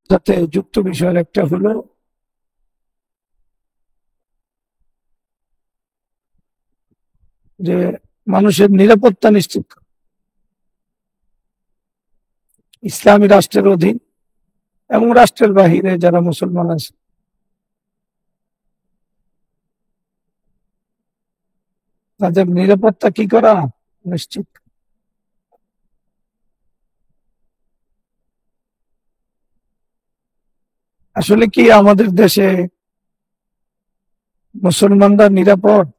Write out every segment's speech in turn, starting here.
সাথে যুক্ত বিষয়ের একটা হলো যে মানুষের নিরাপত্তা নিশ্চিত করা। ইসলামী রাষ্ট্রের অধীন এবং রাষ্ট্রের বাহিরে যারা মুসলমান আছে তাদের নিরাপত্তা কি করা নিশ্চিত। আসলে কি আমাদের দেশে মুসলমানরা নিরাপদ?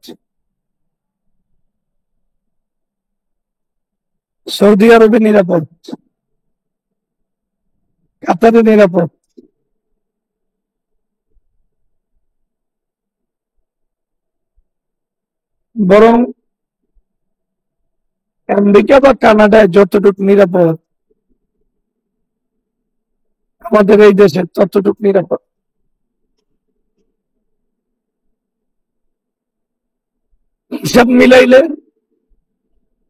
সৌদি আরবে নিরাপদ, কাতারে নিরাপদ, বরং আমেরিকা বা কানাডায় যতটুকু নিরাপদ আমাদের এই দেশে ততটুকু নিরাপদ। হিসাব মিলাইলে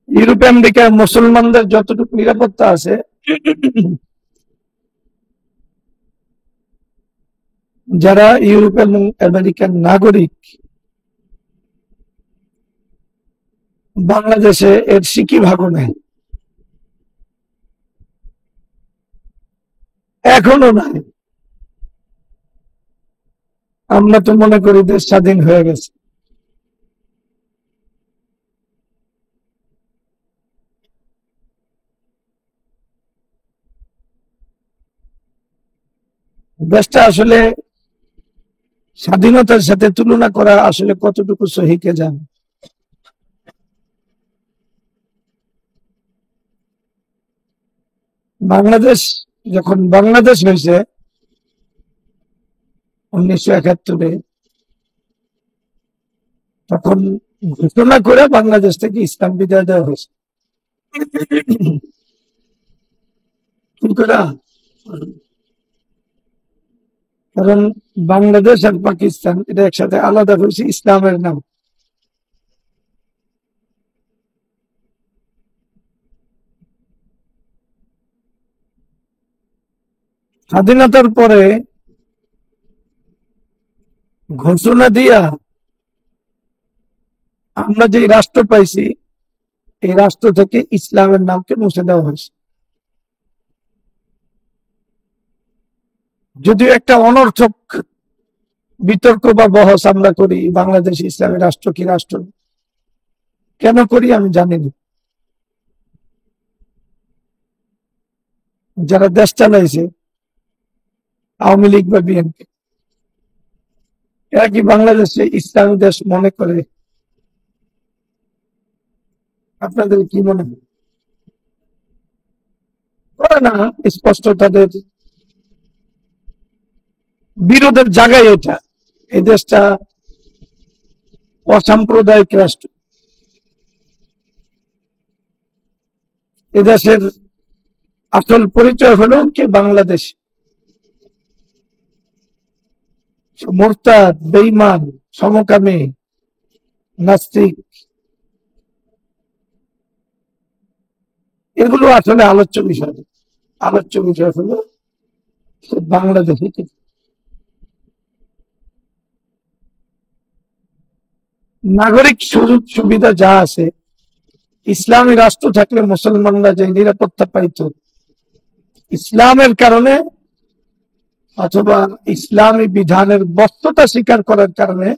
ইউরোপ আমেরিকায় মুসলমানদের যতটুকু নিরাপত্তা আছে যারা ইউরোপ এবং আমেরিকার নাগরিক বাংলাদেশে এর সিকি ভাগও নেই, এখনো নাই। আমরা তো মনে করি দেশ স্বাধীন হয়ে গেছে। দেশটা আসলে স্বাধীনতার সাথে তুলনা করা আসলে কতটুকু সহিকে যান। বাংলাদেশ যখন বাংলাদেশ হয়েছে 1971-এ, তখন ঘোষণা করে বাংলাদেশ থেকে ইসলাম বিদায় দেওয়া হয়েছে। কি করে? কারণ বাংলাদেশ আর পাকিস্তান এটা একসাথে আলাদা হয়েছে ইসলামের নাম। স্বাধীনতার পরে ঘোষণা দিয়া আমরা যে রাষ্ট্র পাইছি এই রাষ্ট্র থেকে ইসলামের নামকে মুছে দেওয়া হয়েছে। যদিও একটা অনর্থক বিতর্ক বা বহস আমরা করি, বাংলাদেশ ইসলামী রাষ্ট্র কি রাষ্ট্র, কেন করি আমি জানি না। যারা দেশ চালাইছে আওয়ামী লীগ বা বিএনপি, এরা কি বাংলাদেশে ইসলামী দেশ মনে করে? আপনাদের কি মনে হয়? করে না। স্পষ্ট তাদের বিরোধের জায়গায় এটা। এই দেশটা অসাম্প্রদায়িক রাষ্ট্র। এদেশের আসল পরিচয় হলো কি বাংলাদেশ। মোরতাদ, বেঈমান, সমকামী, নাস্তিক, এগুলো আসলে আলোচ্য বিষয়। আলোচ্য বিষয় হলো বাংলাদেশে নাগরিক সুযোগ সুবিধা যা আছে, ইসলামী রাষ্ট্র থাকলে মুসলমানরা যে নিরাপত্তা পাইত ইসলামের কারণে অথবা ইসলামী বিধানের বস্তুতা স্বীকার করার কারণে,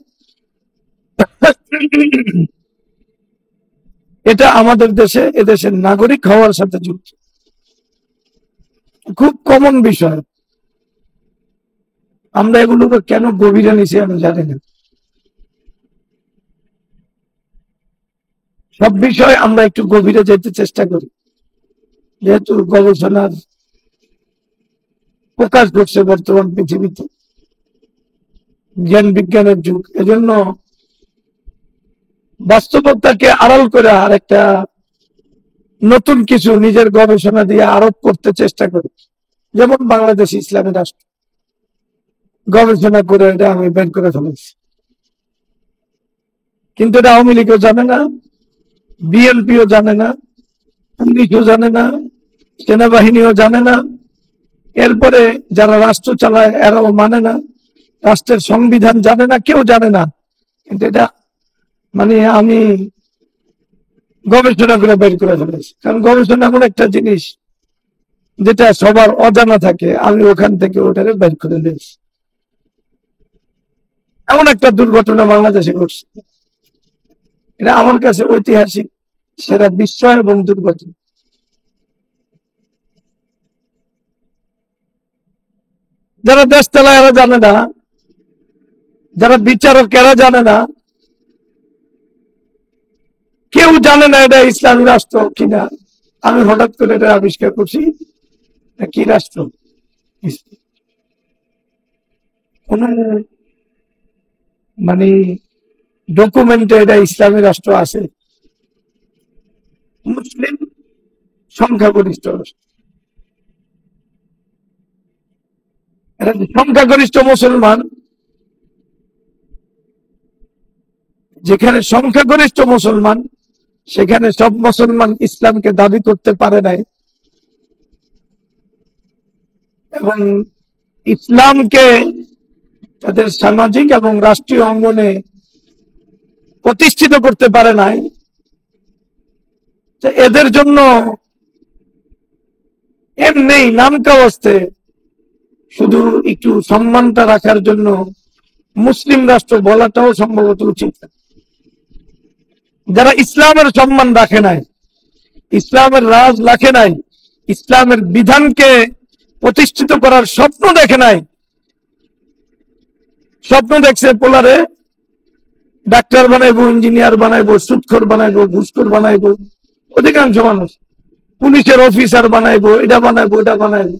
এটা আমাদের দেশে এদেশের নাগরিক হওয়ার সাথে যুক্ত। খুব কমন বিষয়। আমরা এগুলোকে কেন গভীরে নিছি আমি জানি না। সব বিষয় আমরা একটু গভীরে যেতে চেষ্টা করি, যেহেতু গবেষণার প্রকাশ ঘটছে বর্তমান পৃথিবীতে, জ্ঞান বিজ্ঞানের যুগ। এজন্য বাস্তবতাকে আড়াল করে আর একটা নতুন কিছু নিজের গবেষণা দিয়ে আরোপ করতে চেষ্টা করি। যেমন বাংলাদেশ ইসলামী রাষ্ট্র, গবেষণা করে এটা আমি বের করে ফেলেছি, কিন্তু এটা আওয়ামী লীগও জানে না, বিএনপিও জানে না, পুলিশও জানে না, সেনাবাহিনীও জানে না, এরপরে যারা রাষ্ট্র চালায় এরাও মানে না, রাষ্ট্রের সংবিধান জানে না, কেউ জানে না। কিন্তু এটা মানে আমি গবেষণা করে বের করে ফেলেছি, কারণ গবেষণা এমন একটা জিনিস যেটা সবার অজানা থাকে, আমি ওখান থেকে ওটাকে বের করে দিয়েছি। এমন একটা দুর্ঘটনা বাংলাদেশে ঘটছে, এটা আমার কাছে ঐতিহাসিক সেরা বিস্ময় এবং দুর্ঘটনা। যারা দেশ চালায় এরা জানে না, যারা বিচারক এরা জানে না, কেউ জানে না এটা ইসলামী রাষ্ট্র কিনা। আমি হঠাৎ করে এটা আবিষ্কার করছি, কি রাষ্ট্র, কোন মানে ডকুমেন্টে এটা ইসলামী রাষ্ট্র আছে? মুসলিম সংখ্যাগরিষ্ঠ রাষ্ট্র, এটা সংখ্যাগরিষ্ঠ মুসলমান, যেখানে সংখ্যাগরিষ্ঠ মুসলমান সেখানে সব মুসলমান ইসলামকে দাবি করতে পারে নাই, এবং ইসলামকে তাদের সামাজিক এবং রাষ্ট্রীয় অঙ্গনে প্রতিষ্ঠিত করতে পারে নাই। এদের জন্য এমনি নামকা অবস্থে শুধু একটু সম্মানটা রাখার জন্য মুসলিম রাষ্ট্র বলাটাও সম্ভবত উচিত। যারা ইসলামের সম্মান রাখে নাই, ইসলামের রাজ রাখে নাই, ইসলামের বিধানকে প্রতিষ্ঠিত করার স্বপ্ন দেখে নাই, স্বপ্ন দেখছে পোলারে ডাক্তার বানাইবো, ইঞ্জিনিয়ার বানাইবো, সুদখোর বানাইবো, ঘুষখোর বানাইবো, অধিকাংশ মানুষ পুলিশের অফিসার বানাইবো, এটা বানাইবো, এটা বানাইবো।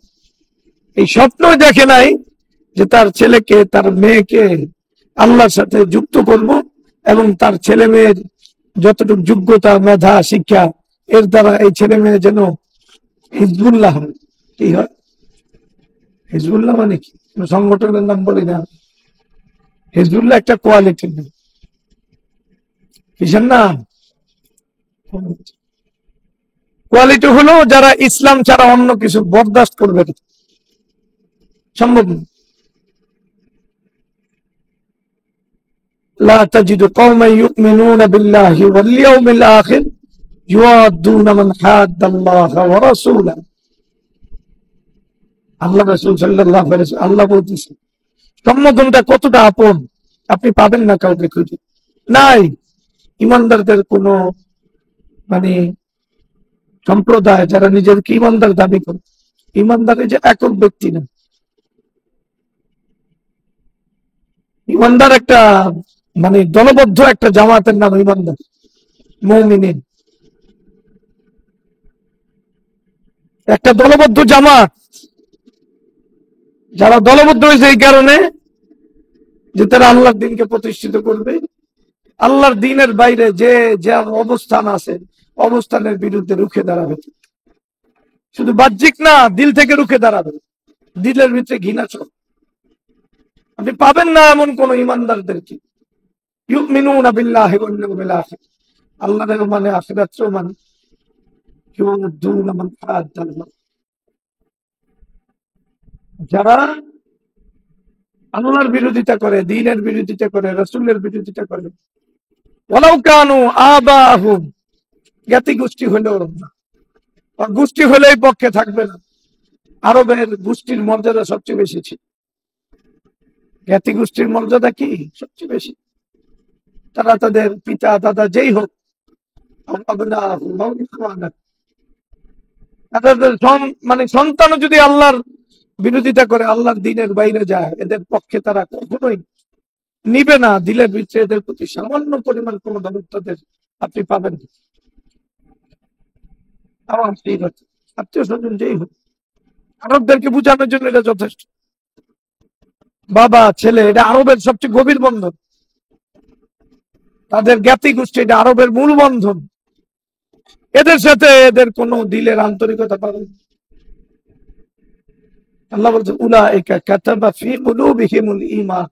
এই স্বপ্ন দেখে নাই যে তার ছেলেকে, তার মেয়েকে আল্লাহর সাথে যুক্ত করব, এবং তার ছেলে মেয়ের যতটুকু যোগ্যতা, মেধা, শিক্ষা, এর দ্বারা এই ছেলে মেয়ে যেন হিজবুল্লাহ হয়। কি হয় হিজবুল্লাহ মানে কি? সংগঠনের নাম বলি না, হিজবুল্লাহ একটা কোয়ালিটি, কিসের নাম? কোয়ালিটি হলো যারা ইসলাম ছাড়া অন্য কিছু বরদাস্ত করবে না, সম্ভব না। لا تجد قوما يؤمنون بالله واليوم الآخر يوادون من حاد الله ورسوله। আল্লাহ রাসূল সাল্লাল্লাহু আলাইহি ওয়াসাল্লাম আল্লাহ বলতেছেন, সম্বোধনটা কতটা আপন আপনি পাবেন না কাউকে খুঁজে। নাই ইমানদারদের কোন মানে সম্প্রদায় যারা নিজেদেরকে ইমানদার দাবি করে, ইমানদার যে একক ব্যক্তি না, ইমানদার একটা মানে দলবদ্ধ একটা জামাতের নাম ইমানদার, মুমিনিন, একটা দলবদ্ধ জামাত। যারা দলবদ্ধ হয়েছে এই কারণে যে তারা আল্লাহর দিনকে প্রতিষ্ঠিত করবে, আল্লাহর দিনের বাইরে যে যা অবস্থান আছে অবস্থানের বিরুদ্ধে রুখে দাঁড়াবে। শুধু বাহ্যিক না, দিল থেকে রুখে দাঁড়াবে, দিলের ভিতরে ঘৃণা চল। আপনি পাবেন না এমন কোন ইমানদারদেরকে ইউমিনুনা বিল্লাহি ওয়াল ইয়াউমিল আখির, আল্লাহর মানে আখিরাতের মানে, ইউদুনা মান হাদাল্লাহ, যারা আল্লাহর বিরোধিতা করে, দ্বীনের বিরোধিতা করে, রাসূলের বিরোধিতা করে, ওয়ালাউ কানু আবাহুম, জ্ঞাতি গোষ্ঠী হলেও না, গোষ্ঠী হলেই পক্ষে থাকবে না। আরবের গোষ্ঠীর মর্যাদা সবচেয়ে বেশি ছিল, জ্ঞাতি গোষ্ঠীর মর্যাদা কি সবচেয়ে বেশি। তারা তাদের পিতা দাদা যেই হোক, মানে সন্তানও যদি আল্লাহর বিরোধিতা করে, আল্লাহর দ্বীনের বাইরে যায়, এদের পক্ষে তারা কখনোই নিবে না। দিলের ভিতরে এদের প্রতি সামান্য পরিমাণ কোন দরদ তাদের আপনি পাবেন না। আমার ঠিক আছে, আত্মীয় স্বজন যেই হোক, আরবদেরকে বোঝানোর জন্য এটা যথেষ্ট। বাবা ছেলে, এটা আরবের সবচেয়ে গভীর বন্ধন, তাদের জ্ঞাতি গোষ্ঠী, এটা আরবের মূল বন্ধন। এদের সাথে এদের কোন দিলের আন্তরিকতা পাবেন। আল্লাহ বলছে উলাইকা কাতাবা ফি কুলুবিহিমুল ঈমান,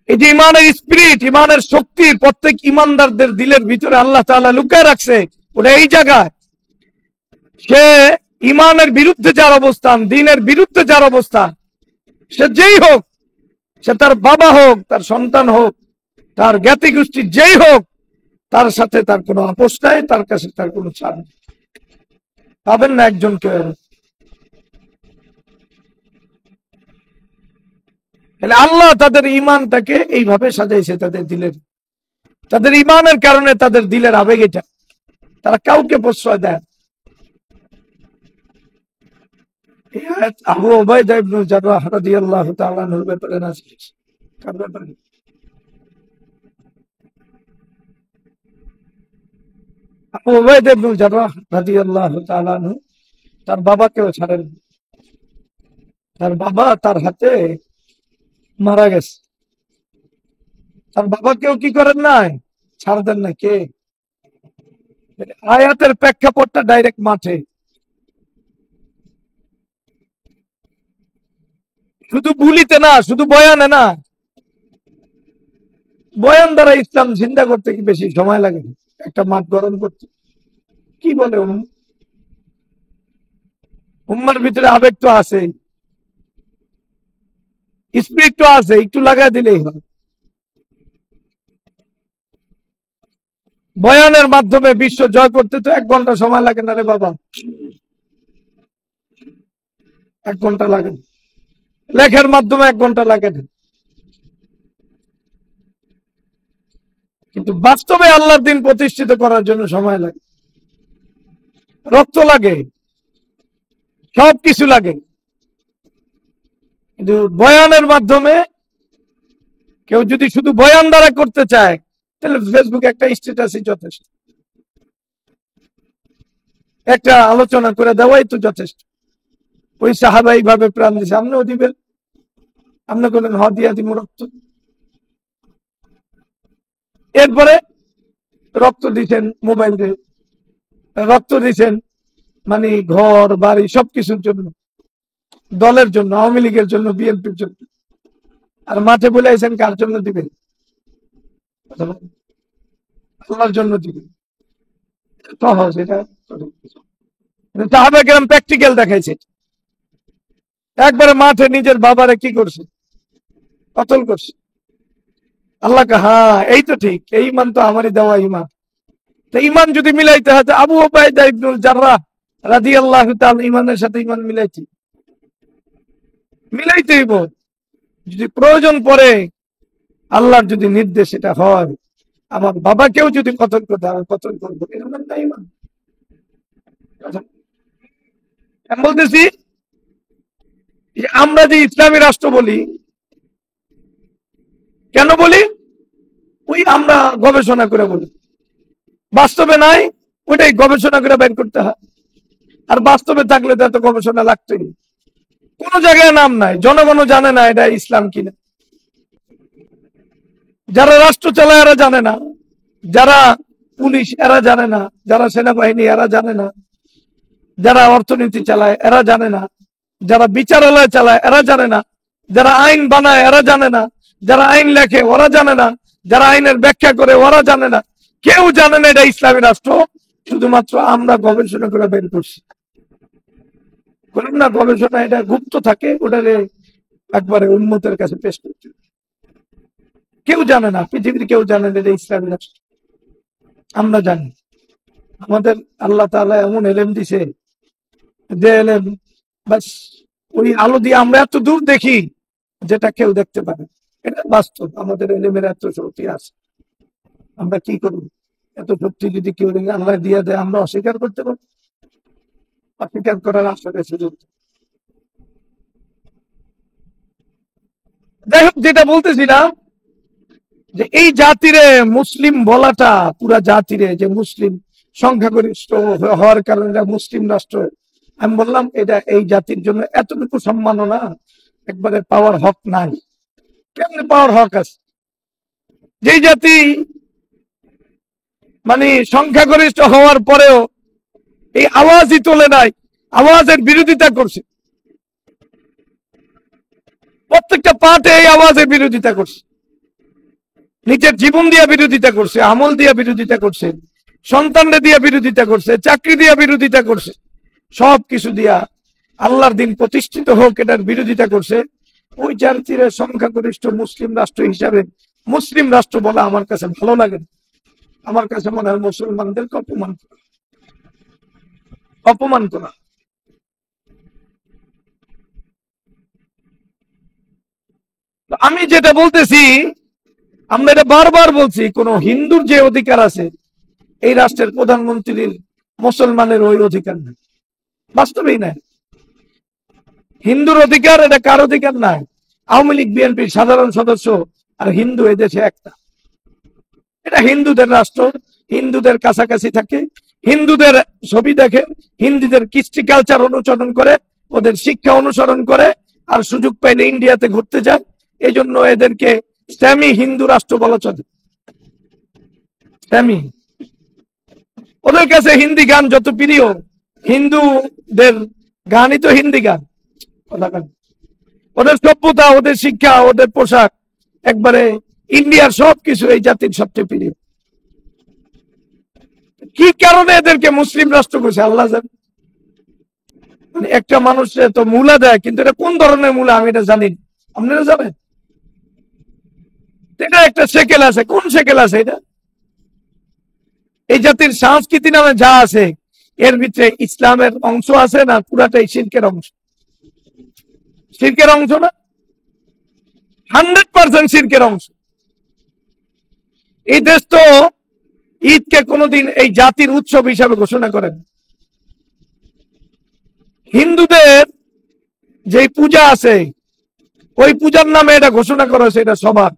এই যে ইমানের স্পিরিট, ইমানের শক্তি প্রত্যেক ইমানদারদের দিলের ভিতরে আল্লাহ তাআলা লুকিয়ে রাখছে, ওটা এই জায়গায়। সে ইমানের বিরুদ্ধে যার অবস্থান, দিনের বিরুদ্ধে যার অবস্থান, সে যেই হোক, সে তার বাবা হোক, তার সন্তান হোক, তার জ্ঞাতি গোষ্ঠী যেই হোক, তার সাথে তার কোনো আপোষ নাই, তার কাছে তার কোনো ছাড় নেই। পাবেন না একজনকে। আল্লাহ তাদের ইমানটাকে এইভাবে সাজাইছে, তাদের ইমানের কারণে তাদের দিলের আবেগ এটা, তারা কাউকে প্রশ্রয় দেয়। আবু উবাইদা ইবনে জাররাহ রাদিয়াল্লাহু তাআলা আনহুর ব্যাপারে নাযিল হয়েছে। কার ব্যাপারে? আবু উবাইদা ইবনে জাররাহ রাদিয়াল্লাহু তাআলা আনহু তার বাবাকেও ছাড়েন। তার বাবা তার হাতে মারা গেছে, তার বাবাকেও কি করেন নাই, ছাড় দেন না। কে? আয়াতের প্রেক্ষাপটটা ডাইরেক্ট মাঠে। শুধু বলিতে না, শুধু বয়ানে না, বয়ান দ্বারা ইসলাম জিন্দা করতে কি বেশি সময় লাগে? একটা মাঠ গরম করতে কি বলে উম্মার ভিতরে আবেগ তো আছে, স্পিরিট তো আছে, একটু লাগাই দিলেই হয়। বয়ানের মাধ্যমে বিশ্ব জয় করতে তো 1 ঘন্টা সময় লাগে না রে বাবা, 1 ঘন্টা লাগে। লেখার মাধ্যমে 1 ঘন্টা লাগে না। কিন্তু বাস্তবে আল্লাহর দিন প্রতিষ্ঠিত করার জন্য সময় লাগে, রক্ত লাগে, সবকিছু লাগে। কিন্তু বয়ানের মাধ্যমে কেউ যদি শুধু বয়ান দ্বারা করতে চায়, তাহলে ফেসবুকে একটা স্ট্যাটাসই যথেষ্ট, একটা আলোচনা করে দেওয়াই তো যথেষ্ট। ওই সাহাবা এইভাবে প্রাণ দিয়েছে, আপনিও দিবেন। আপনি বললেন হ দিয়া দিব রক্ত। এরপরে রক্ত দিচ্ছেন মোবাইল দিয়ে, রক্ত দিচ্ছেন মানে ঘর বাড়ি সবকিছুর জন্য, দলের জন্য, আওয়ামী লীগের জন্য, বিএনপির জন্য। আর মাঠে বলে আছেন কার জন্য দিবেন? আল্লাহর জন্য দিবেন। সহজ এটা। সাহাবা কেরাম প্র্যাকটিক্যাল দেখাইছে। একবারে মাঠে নিজের বাবারে কি করছে? কতল করছে। আল্লাহকে, হ্যাঁ এই তো ঠিক, এই ইমান তো আমারই দেওয়া ইমান। তো ইমান যদি মিলাইতে হয়, আবু উবাইদা ইবনে জাররাহ রাদিয়াল্লাহু তাআলা ইমানের সাথে ইমান মিলাইতে হইব। যদি প্রয়োজন পড়ে, আল্লাহর যদি নির্দেশ এটা হয়, আমার বাবাকেও যদি কতল করতে হয় কতল করবো, এর নামটা ইমান। আমি বলতেছি আমরা যে ইসলামী রাষ্ট্র বলি, কেন বলি? ওই আমরা গবেষণা করে বলি, বাস্তবে নাই, ওইটাই গবেষণা করে বের করতে হয়। আর বাস্তবে থাকলে তো এত গবেষণা লাগতোই। কোন জায়গায় নাম নাই, জনগণও জানে না এটা ইসলাম কিনা। যারা রাষ্ট্র চালায় এরা জানে না, যারা পুলিশ এরা জানে না, যারা সেনাবাহিনী এরা জানে না, যারা অর্থনীতি চালায় এরা জানে না, যারা বিচারালয় চালায় এরা জানে না, যারা আইন বানায় এরা জানে না, যারা আইন লেখে ওরা জানে না, যারা আইনের ব্যাখ্যা করে ওরা জানে না। কেউ জানে না এটা ইসলামী রাষ্ট্র, শুধুমাত্র আমরা গবেষণা করে বের করছি। বললাম না, গবেষণা এটা গুপ্ত থাকে, ওটারে একবারে উন্মতের কাছে পেশ করছে। কেউ জানে না, পৃথিবীর কেউ জানে না এটা ইসলামী রাষ্ট্র, আমরা জানি। আমাদের আল্লাহ তাআলা এমন এলেম দিছে, যে এলেম বাস ওই আলো দিয়ে আমরা এত দূর দেখি যেটা কেউ দেখতে পারে। এটা বাস্তব, আমাদের এলেমের এত শক্তি আছে। আমরা কি করব? এত শক্তি যদি কেউ আল্লাহ দিয়ে দেয়, আমরা অস্বীকার করতে পারবো? অস্বীকার করার আসলে সুযোগ। যাই হোক, যেটা বলতেছিলাম, যে এই জাতিরে মুসলিম বলাটা, পুরা জাতিরে যে মুসলিম সংখ্যাগরিষ্ঠ হওয়ার কারণে মুসলিম রাষ্ট্র, আমি বললাম এটা এই জাতির জন্য এতটুকু সম্মাননা একবারে পাওয়ার হক নাই। কেমনে পাওয়ার হক আছে? যে জাতি মানে সংখ্যাগরিষ্ঠ হওয়ার পরেও এই আওয়াজই তোলে নাই, আওয়াজের বিরোধিতা করছে, প্রত্যেকটা পার্টে এই আওয়াজের বিরোধিতা করছে, নিজের জীবন দিয়ে বিরোধিতা করছে, আমল দিয়ে বিরোধিতা করছে, সন্তানদের দিয়ে বিরোধিতা করছে, চাকরি দিয়ে বিরোধিতা করছে, সবকিছু দিয়া আল্লাহর দিন প্রতিষ্ঠিত হোক এটার বিরোধিতা করছে, ওই জাতির সংখ্যাগরিষ্ঠ মুসলিম রাষ্ট্র হিসাবে মুসলিম রাষ্ট্র বলা আমার কাছে ভালো লাগে না। আমার কাছে মনে হয় মুসলমানদেরকে অপমান করা। আমি যেটা বলতেছি, আমরা এটা বারবার বলছি, কোন হিন্দুর যে অধিকার আছে এই রাষ্ট্রের প্রধানমন্ত্রীর মুসলমানের ওই অধিকার নেই, বাস্তবেই নাই। হিন্দুর অধিকার এটা কার অধিকার নাই। আওয়ামী লীগ বিএনপির সাধারণ সদস্য আর হিন্দু এদেশে একটা। এটা হিন্দুদের রাষ্ট্র, হিন্দুদের কাছাকাছি থাকে, হিন্দুদের ছবি দেখে, হিন্দুদের কৃষ্টি কালচার অনুসরণ করে, ওদের শিক্ষা অনুসরণ করে, আর সুযোগ পাইলে ইন্ডিয়াতে ঘুরতে যায়। এই জন্য এদেরকে সেমি হিন্দু রাষ্ট্র বলা চলে। সেমি, ওদের কাছে হিন্দি গান যত প্রিয়, হিন্দুদের গানই তো হিন্দি গান। ওদের সভ্যতা, ওদের শিক্ষা, ওদের পোশাক, একবারে ইন্ডিয়ার সবকিছু এই জাতির সবচেয়ে প্রিয়। কি কারণে এদেরকে মুসলিম রাষ্ট্র করছে আল্লাহ জানে। মানে একটা মানুষের তো মূলা দেয়, কিন্তু এটা কোন ধরনের মূলা আমি এটা জানি, আপনারা জানেন? এটা একটা সেকেল আছে, কোন সেকেল আছে এটা? এই জাতির সংস্কৃতি নামে যা আছে এর ভিতরে ইসলামের অংশ আছে না পুরাটাই শিরকের অংশ? শিরকের অংশ না, 100% শিরকের অংশ। এই দেশ তো ঈদকে কোনোদিন এই জাতির উৎসব হিসাবে ঘোষণা করেন। হিন্দুদের যে পূজা আছে ওই পূজার নামে এটা ঘোষণা করা হয়েছে, এটা সবার,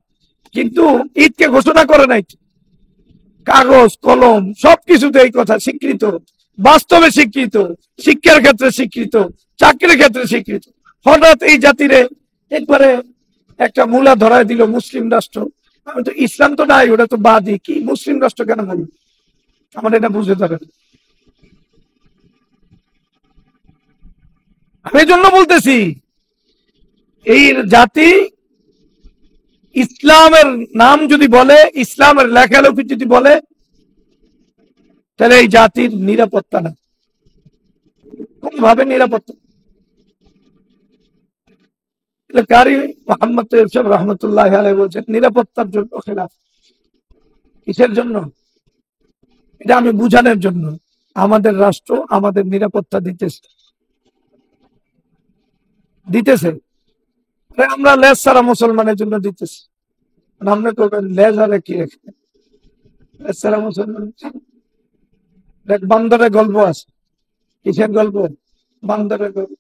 কিন্তু ঈদকে ঘোষণা করে নাই। কাগজ কলম সবকিছুতে এই কথা স্বীকৃত, বাস্তবে স্বীকৃত, শিক্ষার ক্ষেত্রে স্বীকৃত, চাকরির ক্ষেত্রে স্বীকৃত। হঠাৎ এই জাতিরে একবারে একটা মূলা ধরায় দিল মুসলিম রাষ্ট্র। আমি তো ইসলাম তো নাই, ওটা তো বাদই, কি মুসলিম রাষ্ট্র কেন বলি? আমার এটা বুঝতে পারে। আমি এই জন্য বলতেছি, এই জাতি ইসলামের নাম যদি বলে, ইসলামের লেখালেখি যদি বলে, তাহলে এই জাতির নিরাপত্তা না, কোনভাবে নিরাপত্তা। কারি মোহাম্মদ ইরশাদ রহমতুল্লাহ আলাইহি বলছেন নিরাপত্তার জন্য খেলাফ। কিসের জন্য? এটা আমি বুঝানোর জন্য। আমাদের রাষ্ট্র আমাদের নিরাপত্তা দিতেছে। আমরা লেজ ছাড়া মুসলমানের জন্য দিতেছি। আপনি করবেন লেজ হারে কি রেখে, লেজ ছাড়া মুসলমান। বান্দরের গল্প আছে। কিসের গল্প? বান্দরের গল্প।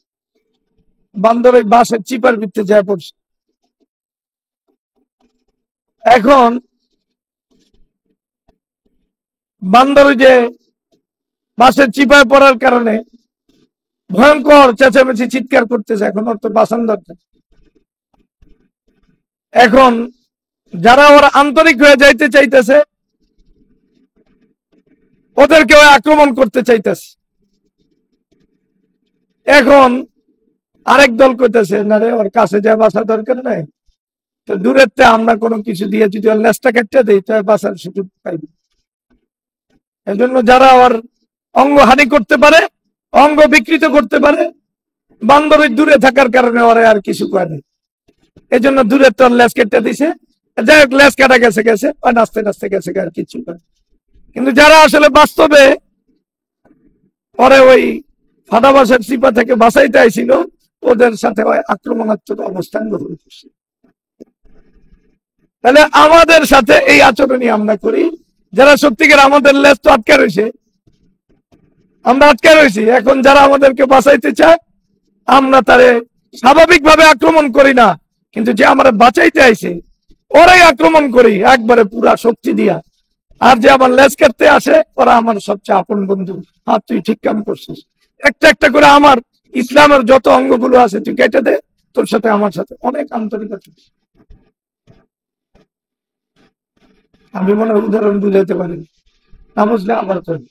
বান্দর ওই বাঁশের চিপার ভিতরে যায় পড়ছে। এখন বান্দর যে বাঁশের চিপায় পড়ার কারণে ভয়ঙ্কর চেঁচামেচি চিৎকার করতেছে, এখন ওর তো বাঁচান দরকার। এখন যারা ওরা আন্তরিক হয়ে যাইতে চাইতেছে ওদেরকে আক্রমণ করতে চাইতেছে। এখন আরেক দল কইতেছে না রে, ওর কাছে যা বাঁচা দরকার নাই, তো দূরের আমরা কোনো কিছু দিয়ে যদি ওর লেজটা কেটে দিই তো বাঁচার সুযোগ পাইবে। এই জন্য যারা ওর অঙ্গ হানি করতে পারে, অঙ্গ বিকৃত করতে পারে, বান্দর দূরে থাকার কারণে ওরা আর কিছু করে না। এই জন্য দূরের তোর লেজ কেটে দিছে, যাই হোক লেজ কাটা গেছে গেছে, নাচতে নাচতে গেছে আর কিছু করে। কিন্তু যারা আসলে বাস্তবে পরে ওই ফাটা বাসার চিপা থেকে বাঁচাইতে আইছিল, ওদের সাথে আক্রমণাত্মক অবস্থান গ্রহণ করছে। তাহলে আমাদের সাথে এই আচরণই আমরা করি। যারা সত্যিকার আমাদের লেজ তো আটকে রয়েছে, আমরা আটকে রয়েছি। এখন যারা আমাদেরকে বাঁচাইতে চায় আমরা তারে স্বাভাবিকভাবে আক্রমণ করি না, কিন্তু যে আমরা বাঁচাইতে আইছে ওরাই আক্রমণ করি একবারে পুরা শক্তি দিয়া। আর যে আমার লেজ কাটতে আসে ওরা আমার সবচেয়ে আপন বন্ধু। হ্যাঁ, তুই ঠিক কাম করছিস, একটা একটা করে আমার ইসলামের যত অঙ্গগুলো আছে তুই কেটে দে, তোর সাথে আমার সাথে অনেক আন্তরিকতা। আমি মনে হয় উদাহরণ বুঝাইতে পারি, না বুঝলে আবার করবি।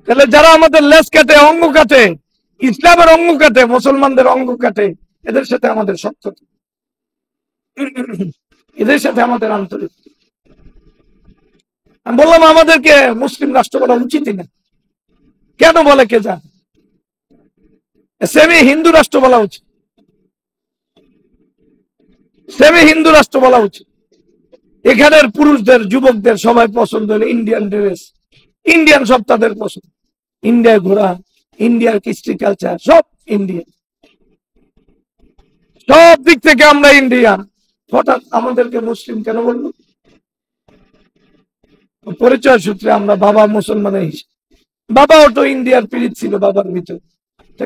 তাহলে যারা আমাদের লেজ কাটে, অঙ্গ কাটে, ইসলামের অঙ্গ কাটে, মুসলমানদের অঙ্গ কাটে, এদের সাথে আমাদের শত্রুতা, এদের সাথে আমাদের আন্তরিক। আমি বললাম আমাদেরকে মুসলিম রাষ্ট্র বলা উচিতই না। কেন বলে কে জানে? সেমি হিন্দু রাষ্ট্র বলা উচিত, সেমি হিন্দু রাষ্ট্র বলা উচিত। এখানের পুরুষদের, যুবকদের সবাই পছন্দ হলো ইন্ডিয়ান ড্রেস, ইন্ডিয়ান সব তাদের পছন্দ, ইন্ডিয়া ঘোরা, ইন্ডিয়ার কৃষ্টি কালচার সব ইন্ডিয়ান, সব দিক থেকে আমরা ইন্ডিয়ান। হঠাৎ আমাদেরকে মুসলিম কেন বলবো? পরিচয় সূত্রে আমরা বাবা মুসলমান হিসেবে, বাবাও তো ইন্ডিয়ার পীড়িত ছিল বাবার ভিতর,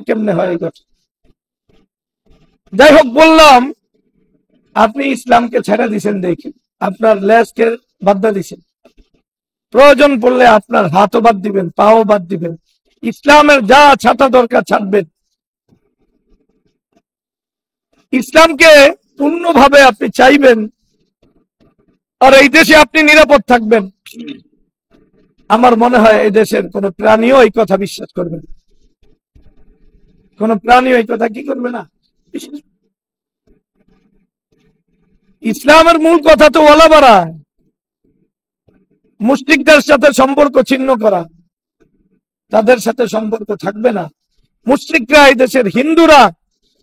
কেমনে হয় এই কথা? যাই হোক, বললাম আপনি ইসলামকে ছেড়ে দিচ্ছেন, দেখেন আপনার লেজকে বাদ্দা দিচ্ছেন, প্রয়োজন পড়লে আপনার হাতও বাদ দিবেন, পাও বাদ দিবেন, ইসলামের যা ছাটা দরকার ছাড়বেন। ইসলামকে পূর্ণভাবে আপনি চাইবেন, আর এই দেশে আপনি নিরাপদ থাকবেন। আমার মনে হয় এই দেশের কোন প্রাণীও এই কথা বিশ্বাস করবে না, কোন প্রাণীও এই কথা কি করবে না। ইসলামের মূল কথা তো ওলা বাড়া, মুশরিকদের সাথে সম্পর্ক ছিন্ন করা, তাদের সাথে সম্পর্ক থাকবে না। মুশরিকরা, এই দেশের হিন্দুরা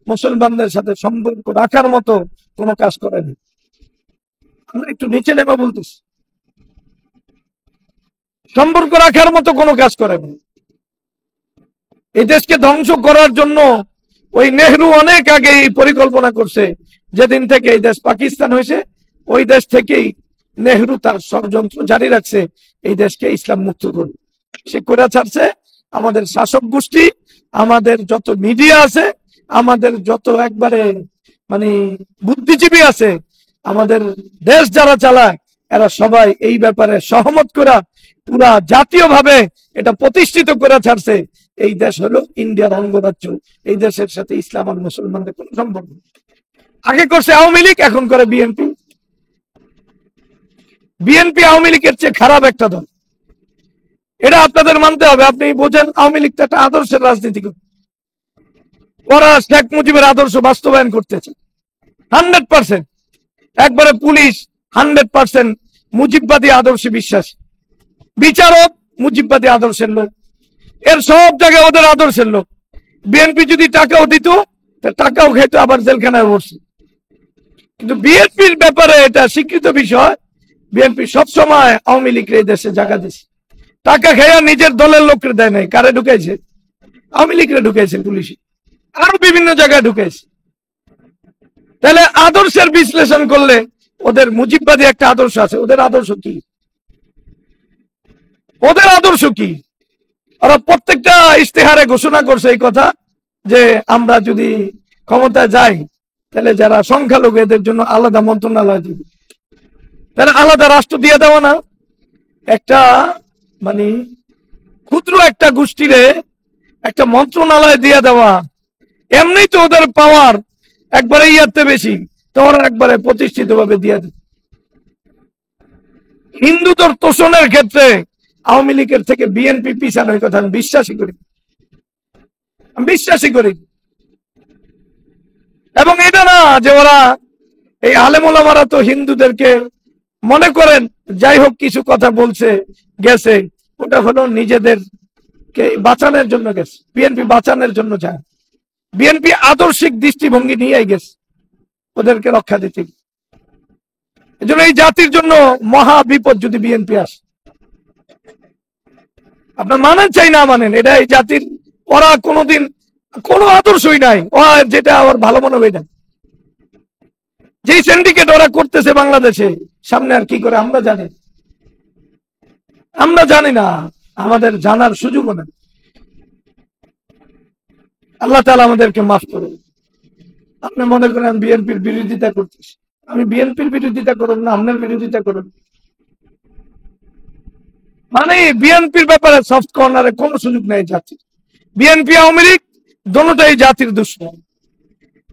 মুসলমানদের সাথে সম্পর্ক রাখার মতো কোনো কাজ করেনি। আমরা একটু নিচে নেমে বলতেছি, সম্পর্ক রাখার মতো কোনো কাজ করেনি। এই দেশকে ধ্বংস করার জন্য ওই নেহরু অনেক আগে এই পরিকল্পনা করছে। যেদিন থেকে এই দেশ পাকিস্তান হয়েছে, ওই দেশ থেকেই নেহরু তার ষড়যন্ত্র জারি রাখছে এই দেশকে ইসলাম মুক্ত করবে। সে করে ছাড়ছে আমাদের শাসক গোষ্ঠী, আমাদের যত মিডিয়া আছে, আমাদের যত একবারে মানে বুদ্ধিজীবী আছে, আমাদের দেশ যারা চালায়, এরা সবাই এই ব্যাপারে সহমত করা পুরা জাতীয়ভাবে এটা প্রতিষ্ঠিত করে ছাড়ছে এই দেশ হলো ইন্ডিয়ার অঙ্গরাজ্য, এই দেশের সাথে ইসলাম আর মুসলমানদের কোন সম্পর্ক। আগে করছে আওয়ামী লীগ, এখন করে বিএনপি। বিএনপি আওয়ামী লীগের চেয়ে খারাপ একটা দল, এটা আপনাদের মানতে হবে। আপনি বোঝেন আওয়ামী লীগ তো একটা আদর্শের রাজনীতি করে, ওরা শেখ মুজিবের আদর্শ বাস্তবায়ন করতেছে 100%। একবারে পুলিশ 100% মুজিববাদী আদর্শে বিশ্বাস, বিচারক মুজিববাদী আদর্শের লোক, এর সব জায়গায় ওদের আদর্শের লোক। বিএনপি যদি টাকাও দিত, টাকাও খেত, আবার জেলখানায় বসছে। কিন্তু বিএনপির ব্যাপারে এটা স্বীকৃত বিষয়, বিএনপি সবসময় আওয়ামী লীগের এই দেশে জায়গা দিচ্ছে। টাকা খেয়ে নিজের দলের লোককে দেয় নাই, কারে ঢুকাইছে? আওয়ামী লীগরে ঢুকাইছে পুলিশে, আরো বিভিন্ন জায়গায় ঢুকাইছে। তাহলে আদর্শের বিশ্লেষণ করলে ওদের মুজিববাদী একটা আদর্শ আছে। ওদের আদর্শ কি? ওদের আদর্শ কি? ওরা প্রত্যেকটা ইশতেহারে ঘোষণা করছে এই কথা যে আমরা যদি ক্ষমতায় যাই, তাহলে যারা সংখ্যালঘু এদের জন্য আলাদা মন্ত্রণালয় দিবে। তাহলে আলাদা রাষ্ট্র দিয়ে দেওয়া না, একটা মানে ক্ষুদ্র একটা গোষ্ঠীরে একটা মন্ত্রণালয় দিয়ে দেওয়া, এমনি তো ওদের পাওয়ার একবারে ইয়াতে বেশি, তো ওরা একবারে প্রতিষ্ঠিত ভাবে দিয়ে দেয়। হিন্দুদের তোষণের ক্ষেত্রে আওয়ামী লীগের থেকে বিএনপি পিছানোর কথা আমি বিশ্বাসই করি। এবং এটা না যে ওরা এই আলেম ওলামারা তো হিন্দুদেরকে মনে করেন যাই হোক কিছু কথা বলছে গেছে, ওটা হলো নিজেদেরকে বাঁচানোর জন্য গেছে। বিএনপি বাঁচানোর জন্য যায়, বিএনপি আদর্শিক দৃষ্টিভঙ্গি নিয়েই গেছে ওদেরকে রক্ষা দিতে। এজন্য এই জাতির জন্য মহা বিপদ যদি বিএনপি আসে। আপনার মানেন চাই না মানেন, এটা এই জাতির, ওরা কোনোদিন কোনো আদর্শই নাই, ওরা যেটা ওর ভালো মনে হয় না। যে সিন্ডিকেট ওরা করতেছে বাংলাদেশে, সামনে আর কি করে আমরা জানি না, আমাদের জানার সুযোগও নেই। আল্লাহ তাআলা আমাদেরকে মাফ করুন। আপনি মনে করেন আমি বিএনপির বিরোধিতা করতেছি, আমি বিএনপির বিরোধিতা করুন না আপনার বিরোধিতা করুন, মানে বিএনপির ব্যাপারে সফট কর্নারে কোনো সুযোগ নেই জাতির। বিএনপি আওয়ামী লীগ দোনোটাই জাতির দুশ্মন,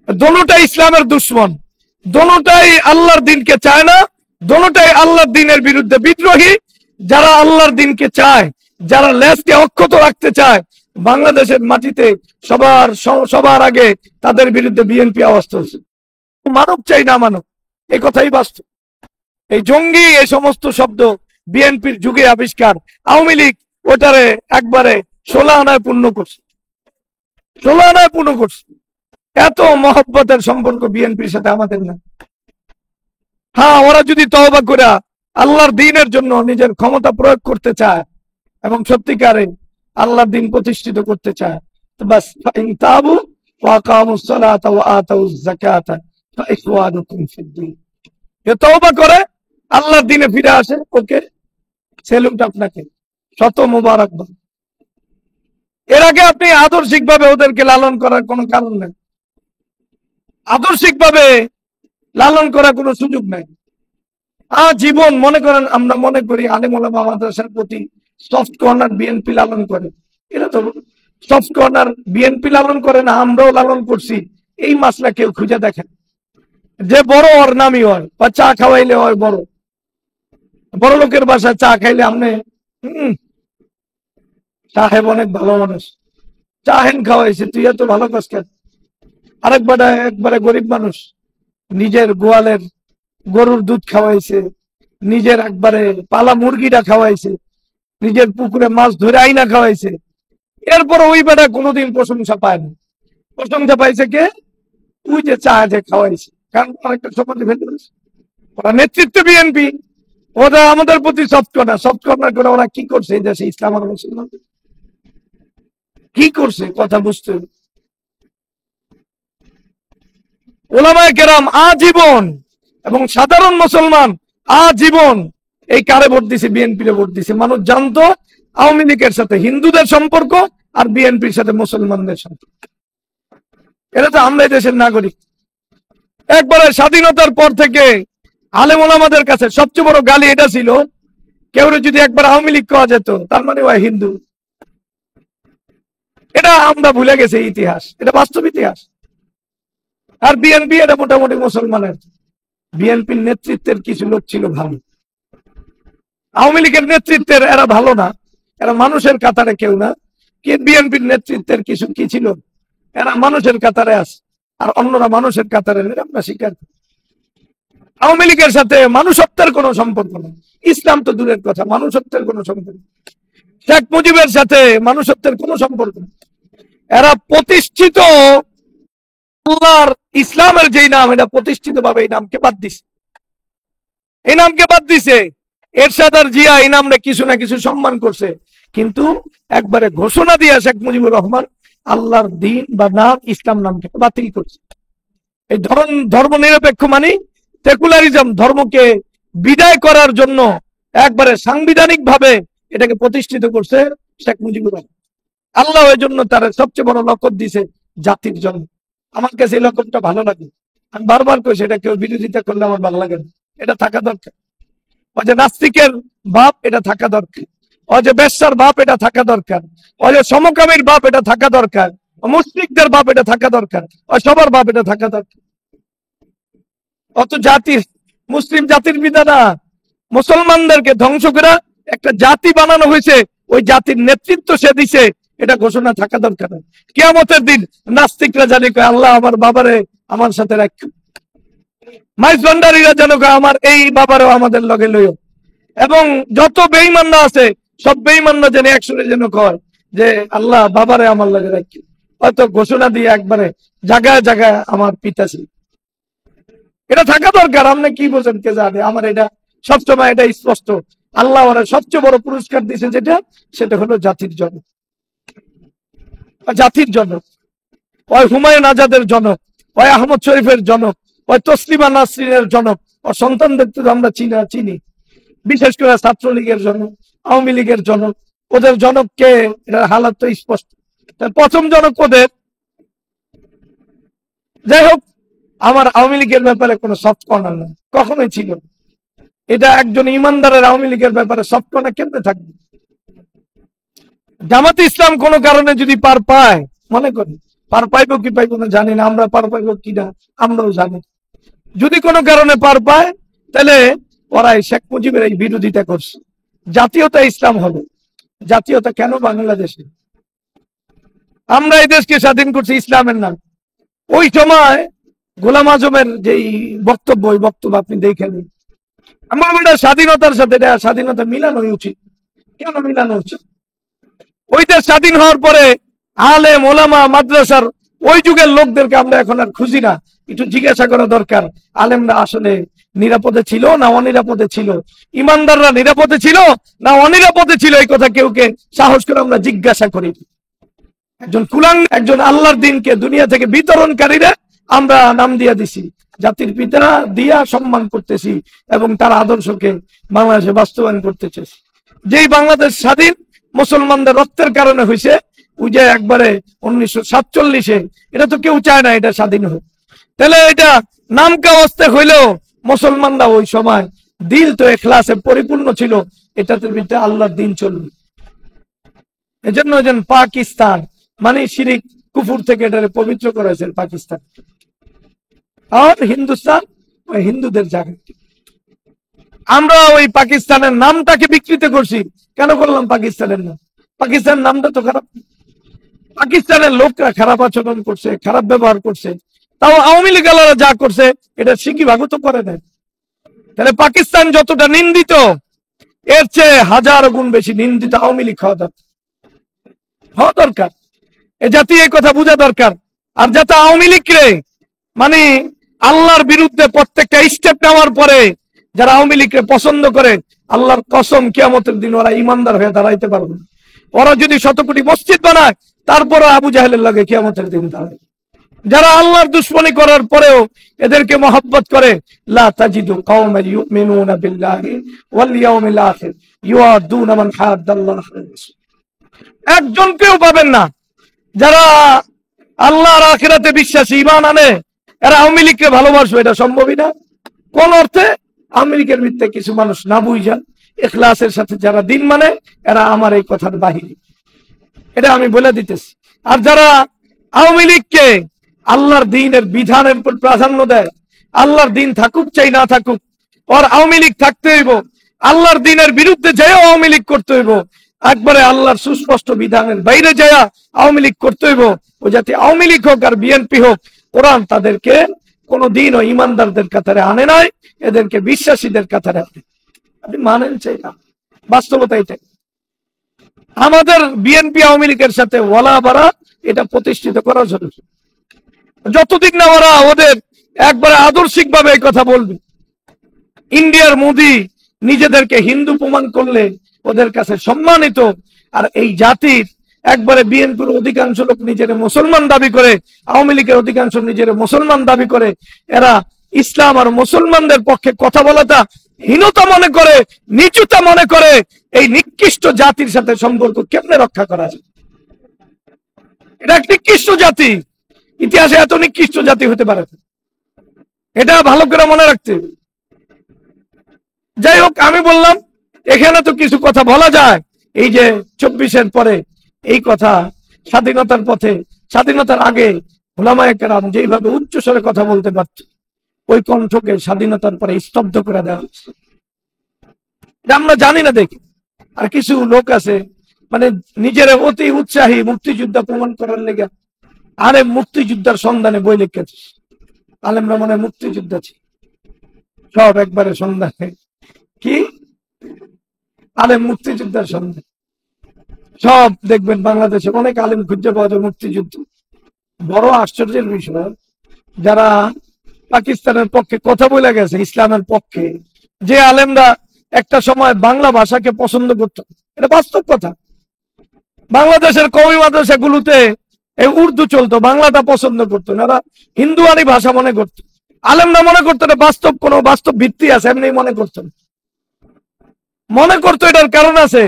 দোনোটাই ইসলামের দুশ্মন, দোনোটাই আল্লাহর দিনকে চায় না, দোনোটাই আল্লাহর দিনের বিরুদ্ধে বিদ্রোহী। যারা আল্লাহর দিনকে চায়, যারা লেজকে অক্ষত রাখতে চায় বাংলাদেশের মাটিতে, সবার আগে তাদের বিরুদ্ধে বিএনপি আওয়াজ তুলছে। মানব চাই না মানব, এই কথাই বাস্তব। এই জঙ্গি এই সমস্ত শব্দ বিএনপির যুগে আবিষ্কার, আওয়ামী লীগ ওটারে একবারে 16 আনায় পূর্ণ করছে। 16 আনায় পূর্ণ করছে। এত মহব্বতের সম্পর্ক বিএনপির সাথে আমাদের না। হ্যাঁ, ওরা যদি তওবা করে আল্লাহর দ্বীনের জন্য নিজের ক্ষমতা প্রয়োগ করতে চায় এবং সত্যিকারে আল্লাহর দ্বীন প্রতিষ্ঠিত করতে চায়, তো বাস ফাইন তাবু ওয়া আকামুস সালাতা ওয়া আতাউজ যাকাতা ফাইখওয়ানুকুম ফিদ্দীন, এ তওবা করে আল্লাহর দ্বীনে ফিরে আসে, ওকে সেলুট আপনাকে, শত মোবারকবাদ। এর আগে আপনি আদর্শিকভাবে ওদেরকে লালন করার কোনো কারণ নেই, আদর্শিকভাবে লালন করার কোনো সুযোগ নাই। জীবন মনে করেন, আমরা মনে করি আলেম ওলামা মাদ্রাসার প্রতি সফট কর্নার বিএনপি লালন করে, এটা তো সফট কর্নার বিএনপি লালন করে না, আমরাও লালন করছি, এই মাসলা কেউ খুঁজে দেখেন। যে বড় ওর নামই হয়, বা চা খাওয়াইলে হয় বড়, বড় লোকের বাসায় চা খাইলে আপনি সাহেব অনেক ভালো মানুষ, চা হেন খাওয়াইছে, তুই এত ভালো কাজ কেন? আরেকবারে একবারে গরিব মানুষ, নিজের গোয়ালের গরুর দুধ খাওয়াইছে, নিজের একবারে পালা মুরগিটা খাওয়াইছে, নিজের পুকুরে মাছ ধরে আইনা খাওয়াইছে, এরপর ওই বেটা কোনোদিন প্রশংসা পায় না। প্রশংসা পাইছে কে? তুই যে চা যে খাওয়াইছে, কারণ অনেকটা সমাজে ফেলতে পারছে। ওরা নেতৃত্ব বিএনপি, ওরা আমাদের প্রতি সফট কর্নার করে ওরা কি করছে এই দেশে ইসলাম আর মুসলমান কি করছে কথা বুঝতে হবে। ওলামায়ে কেরাম আজীবন এবং সাধারণ মুসলমান আজীবন এই কারে ভোট দিছে? বিএনপি রে ভোট দিছে। মানুষ জানতো আওয়ামী লীগের সাথে হিন্দুদের সম্পর্ক আর বিএনপির সাথে মুসলমানদের সম্পর্ক। এটা তো আমরা দেশের নাগরিক। একবারে স্বাধীনতার পর থেকে আলেম ওলামাদের কাছে সবচেয়ে বড় গালি এটা ছিল, কেউ যদি একবার আওয়ামী লীগ করা যেত তার মানে ওই হিন্দু। এটা আমরা ভুলে গেছি ইতিহাস, এটা বাস্তব ইতিহাস। আর বিএনপি এটা মোটামুটি মুসলমানের। বিএনপির নেতৃত্বের কিছু লোক ছিল ভালো, আওয়ামী লীগের নেতৃত্বের এরা ভালো না, এরা মানুষের কাতারে কেউ না। বিএনপির নেতৃত্বের কিছু কি ছিল, এরা মানুষের কাতারে আছে, আর অন্যরা মানুষের কাতারে নেই, আমরা স্বীকার করি। আওয়ামী লীগের সাথে মানুষত্বের কোনো সম্পর্ক নেই, ইসলাম তো দূরের কথা, মানুষত্বের কোনো সম্পর্ক নেই। শেখ মুজিবের সাথে মানুষত্বের কোনো সম্পর্ক নেই। এরা প্রতিষ্ঠিত আল্লাহর ইসলামের যেই নাম, এটা প্রতিষ্ঠিত ভাবে এই নামকে বাদ দিছে, এই নামকে বাদ দিছে। এরশাদ আর জিয়া এই নামে কিছু না কিছু সম্মান করছে, কিন্তু একবারে ঘোষণা দিয়ে শেখ মুজিবুর রহমান আল্লাহর দ্বীন বা নাম ইসলাম নামকে বাতিল করছে। এই ধর্ম নিরপেক্ষ মানে সেকুলারিজম, ধর্মকে বিদায় করার জন্য একবারে সাংবিধানিক ভাবে এটাকে প্রতিষ্ঠিত করছে শেখ মুজিবুর রহমান। আল্লাহ এই জন্য তার সবচেয়ে বড় লকব দিছে জাতির জন্য। আমার কাছে এই লকবটা ভালো লাগে, আমি বারবার কইছি, এটা কেউ বিরোধিতা করলে আমার ভালো লাগে না, এটা থাকা দরকার। ওই যে নাস্তিকের বাপ, এটা থাকা দরকার। ওই যে বেশ্যার বাপ, এটা থাকা দরকার। ওই যে সমকামীর বাপ, এটা থাকা দরকার। মুশরিকদের বাপ, এটা থাকা দরকার। ওই সবার বাপ, এটা থাকা দরকার। অত জাতির, মুসলিম জাতির পিতা না, মুসলমানদেরকে ধ্বংস করে একটা জাতি বানানো হয়েছে, ওই জাতির নেতৃত্ব সে দিছে, এটা ঘোষণা থাকা দরকার। কিয়ামতের দিন নাস্তিকরা জানি কয় আল্লাহ আমার বাবারে আমার সাথে রাখ, মাইজ ভান্ডারীরা যেন কয় আমার এই বাবারও আমাদের লগে লইও, এবং যত বেঈমানরা আছে সব বেঈমানরা যেন একসঙ্গে যেন কয় যে আল্লাহ বাবারে আমার লগে রাখি। হয়তো ঘোষণা দিয়ে একবারে জায়গায় জায়গায় আমার পিতা ছিল, এটা থাকা দরকার। আপনি কি বোঝেন কে জানে, আমার এটা সবসময় এটা স্পষ্ট। আল্লাহ ওরা সবচেয়ে বড় পুরস্কার দিয়েছে যেটা, সেটা হলো জাতির জনক। জাতির জনক ওই হুমায়ুন আজাদের জনক, ওই আহমদ শরীফের জনক, ওই তসলিমা নাসরিনের জনক, ওর সন্তানদের তো আমরা চিনি, বিশেষ করে ছাত্রলীগের জনক, আওয়ামী লীগের জনক। ওদের জনককে, এটার হালাত তো স্পষ্ট। প্রথম জনক ওদের। যাই হোক, আমার আওয়ামী লীগের ব্যাপারে কোনো সফট কর্নার নেই, কখনোই ছিল। এটা একজন ইমানদারের আওয়ামী লীগের ব্যাপারে সফট কর্নার কেমনে থাকবে? জামাতে ইসলাম কোন কারণে যদি পার পায়, মনে করি পার পাইবো কি পাইবো না জানি না, আমরা পার পাইবো কিনা আমরাও জানি। যদি কোনো কারণে পার পায়, তাহলে ওরাই শেখ মুজিবের এই বিরোধিতা করছে। জাতীয়তা ইসলাম হবে, জাতীয়তা কেন বাংলাদেশে? আমরা এই দেশকে স্বাধীন করছি ইসলামের নাম। ওই সময় গোলাম আজমের যেই বক্তব্য, ওই বক্তব্য আপনি দেখে নিন। আমার মনে হয় স্বাধীনতার সাথে এটা স্বাধীনতা মিলানোই উচিত। কেন মিলানো উচিত? ওই দেশ স্বাধীন হওয়ার পরে আলেম ওলামা মাদ্রাসার ওই যুগের লোকদেরকে আমরা এখন আর খুঁজি না। একটু জিজ্ঞাসা করা দরকার, আলেমরা আসলে নিরাপদে ছিল না অনিরাপদে ছিল, ইমানদাররা নিরাপদে ছিল না অনিরাপদে ছিল, এই কথা কেউকে সাহস করে আমরা জিজ্ঞাসা করি। একজন একজন আল্লাহর দিনকে দুনিয়া থেকে বিতরণকারীরা আমরা নাম দিয়ে দিছি, জাতির পিতা দিয়া সম্মান করতেছি এবং তার আদর্শকে বাংলাদেশে বাস্তবায়ন করতেছে। যেই বাংলাদেশ স্বাধীন মুসলমানদের রক্তের কারণে হয়েছে, ওই যে একবারে 1947-এ, এটা তো কেউ চায় না এটা স্বাধীন হোক। তাহলে এটা নামকা অবস্থা হইলেও মুসলমানরা ওই সময় দিল তো এখলাসে পরিপূর্ণ ছিল, এটাতে ভিতরে আল্লাহর দিন চলবে। এজন্য পাকিস্তান মানে শিরিক কুফুর থেকে এটারে পবিত্র করেছেন পাকিস্তান, আর হিন্দুস্তান ওই হিন্দুদের জায়গা। আমরা ওই পাকিস্তানের নামটাকে বিকৃত করছি। কেন করলাম পাকিস্তানের নাম? পাকিস্তান নামটা তো খারাপ, পাকিস্তানের লোকরা খারাপ আচরণ করছে, খারাপ ব্যবহার করছে, তাও আওয়ামী লীগ যা করছে এটা সিকি ভাগও তো করে দেয়। তাহলে পাকিস্তান যতটা নিন্দিত, এর চেয়ে হাজার গুণ বেশি নিন্দিত আওয়ামী লীগ হওয়া দরকার। এ জাতি এই কথা বোঝা দরকার। আর যাতে আওয়ামী লীগরে মানে আল্লাহর বিরুদ্ধে প্রত্যেকটা স্টেপ নেওয়ার পরে যারা আওয়ামী লীগকে পছন্দ করে, আল্লাহর কসম কিয়ামতের দিন ওরা ইমানদার হয়ে দাঁড়াইতে পারবে না। ওরা যদি 100 কোটি মসজিদ বানায়, তারপরে আবু জাহেলের লাগে কিয়ামতের দিন দাঁড়ায়। যারা আল্লাহর দুশমনী করার পরেও এদেরকে মহব্বত করে, লা তাজিদু কওমান ইউমিনুনা বিল্লাহি ওয়াল ইয়াউমিল আখির ইউআদুনা মান হাদ্দাল্লাহ। একজনকেও পাবেন না যারা আল্লাহর আখিরাতে বিশ্বাসী, ঈমান আনে, এরা আওয়ামী লীগকে ভালোবাসবে, এটা সম্ভবই না। কোন অর্থে? আওয়ামী লীগের ভিত্তিতে কিছু মানুষ না বুঝা ইখলাসের সাথে যারা দিন মানে, এরা আমার এই কথার বাহিরে, এটা আমি বলে দিতেছি। আর যারা আওয়ামী লীগকে আল্লাহর দিনের বিধানের উপর প্রাধান্য দেয়, আল্লাহর দিন থাকুক চাই না থাকুক, আর আওয়ামী লীগ থাকতে হইব, আল্লাহর দিনের বিরুদ্ধে যায় আওয়ামী লীগ করতে হইব, একবারে আল্লাহর সুস্পষ্ট বিধানের বাইরে যায় আওয়ামী লীগ করতে হইব, ও যাতে আওয়ামী লীগ হোক আর বিএনপি হোক, কোরআন তাদেরকে কোনদিন ও ইমানদারদের কাতারে আনে নাই, এদেরকে বিশ্বাসীদের কাতারে আনে। আপনি মানেন চাই না, বাস্তবতা এটাই। আমাদের বিএনপি আওয়ামী লীগের সাথে ওয়ালা বাড়া এটা প্রতিষ্ঠিত করা জরুরি। যতদিন না ওরা ওদের একবারে আদর্শিক ভাবে এই কথা বলবে। ইন্ডিয়ার মোদি নিজেদেরকে হিন্দু প্রমাণ করলে ওদের কাছে সম্মানিত, আর এই জাতির একবারে বিএনপির অধিকাংশ লোক নিজের মুসলমান দাবি করে, আওয়ামী লীগের অধিকাংশ নিজের মুসলমান দাবি করে, এরা ইসলাম আর মুসলমানদের পক্ষে কথা বলাটা হীনতা মনে করে, নিচুতা মনে করে। এই নিকৃষ্ট জাতির সাথে সম্পর্ক কেমনে রক্ষা করা যায়? এটা এক নিকৃষ্ট জাতি, ইতিহাসে এত নিকৃষ্ট জাতি হতে পারে, এটা ভালো করে মনে রাখতে হবে। যাই হোক, আমি বললাম এখানে তো কিছু কথা বলা যায়। এই যে 24-এর পরে এই কথা, স্বাধীনতার পথে, স্বাধীনতার আগে ওলামায়ে কেরাম যেভাবে উচ্চস্বরে কথা বলতে পারত, ওই কণ্ঠকে স্বাধীনতার পরে স্তব্ধ করে দেওয়া হচ্ছে। আমরা জানি না দেখি। আর কিছু লোক আছে মানে নিজের অতি উৎসাহী মুক্তিযোদ্ধা প্রমাণ করার লেগে, আরে মুক্তিযোদ্ধার সন্ধানে বই লিখেছে, আলেমরা মনে মুক্তিযোদ্ধা ছিল, সব একবারে সন্ধানে কি আলেম মুক্তিযোদ্ধার সন্ধান। সব দেখবেন বাংলাদেশে অনেক আলেম খুঁজে পাওয়া যায় মুক্তিযুদ্ধ। বড় আশ্চর্যের বিষয়, যারা পাকিস্তানের পক্ষে কথা বলে গেছে, ইসলামের পক্ষে, যে আলেমরা একটা সময় বাংলা ভাষাকে পছন্দ করত, এটা বাস্তব কথা। বাংলাদেশের কওমি মাদ্রাসাগুলোতে এই উর্দু চলতো, বাংলাটা পছন্দ করতো না, এরা হিন্দুয়ানি ভাষা মনে করতো। আলেমরা মনে করতো এটা বাস্তব, কোনো বাস্তব ভিত্তি আছে, এমনি মনে করতো। এটার কারণ আছে,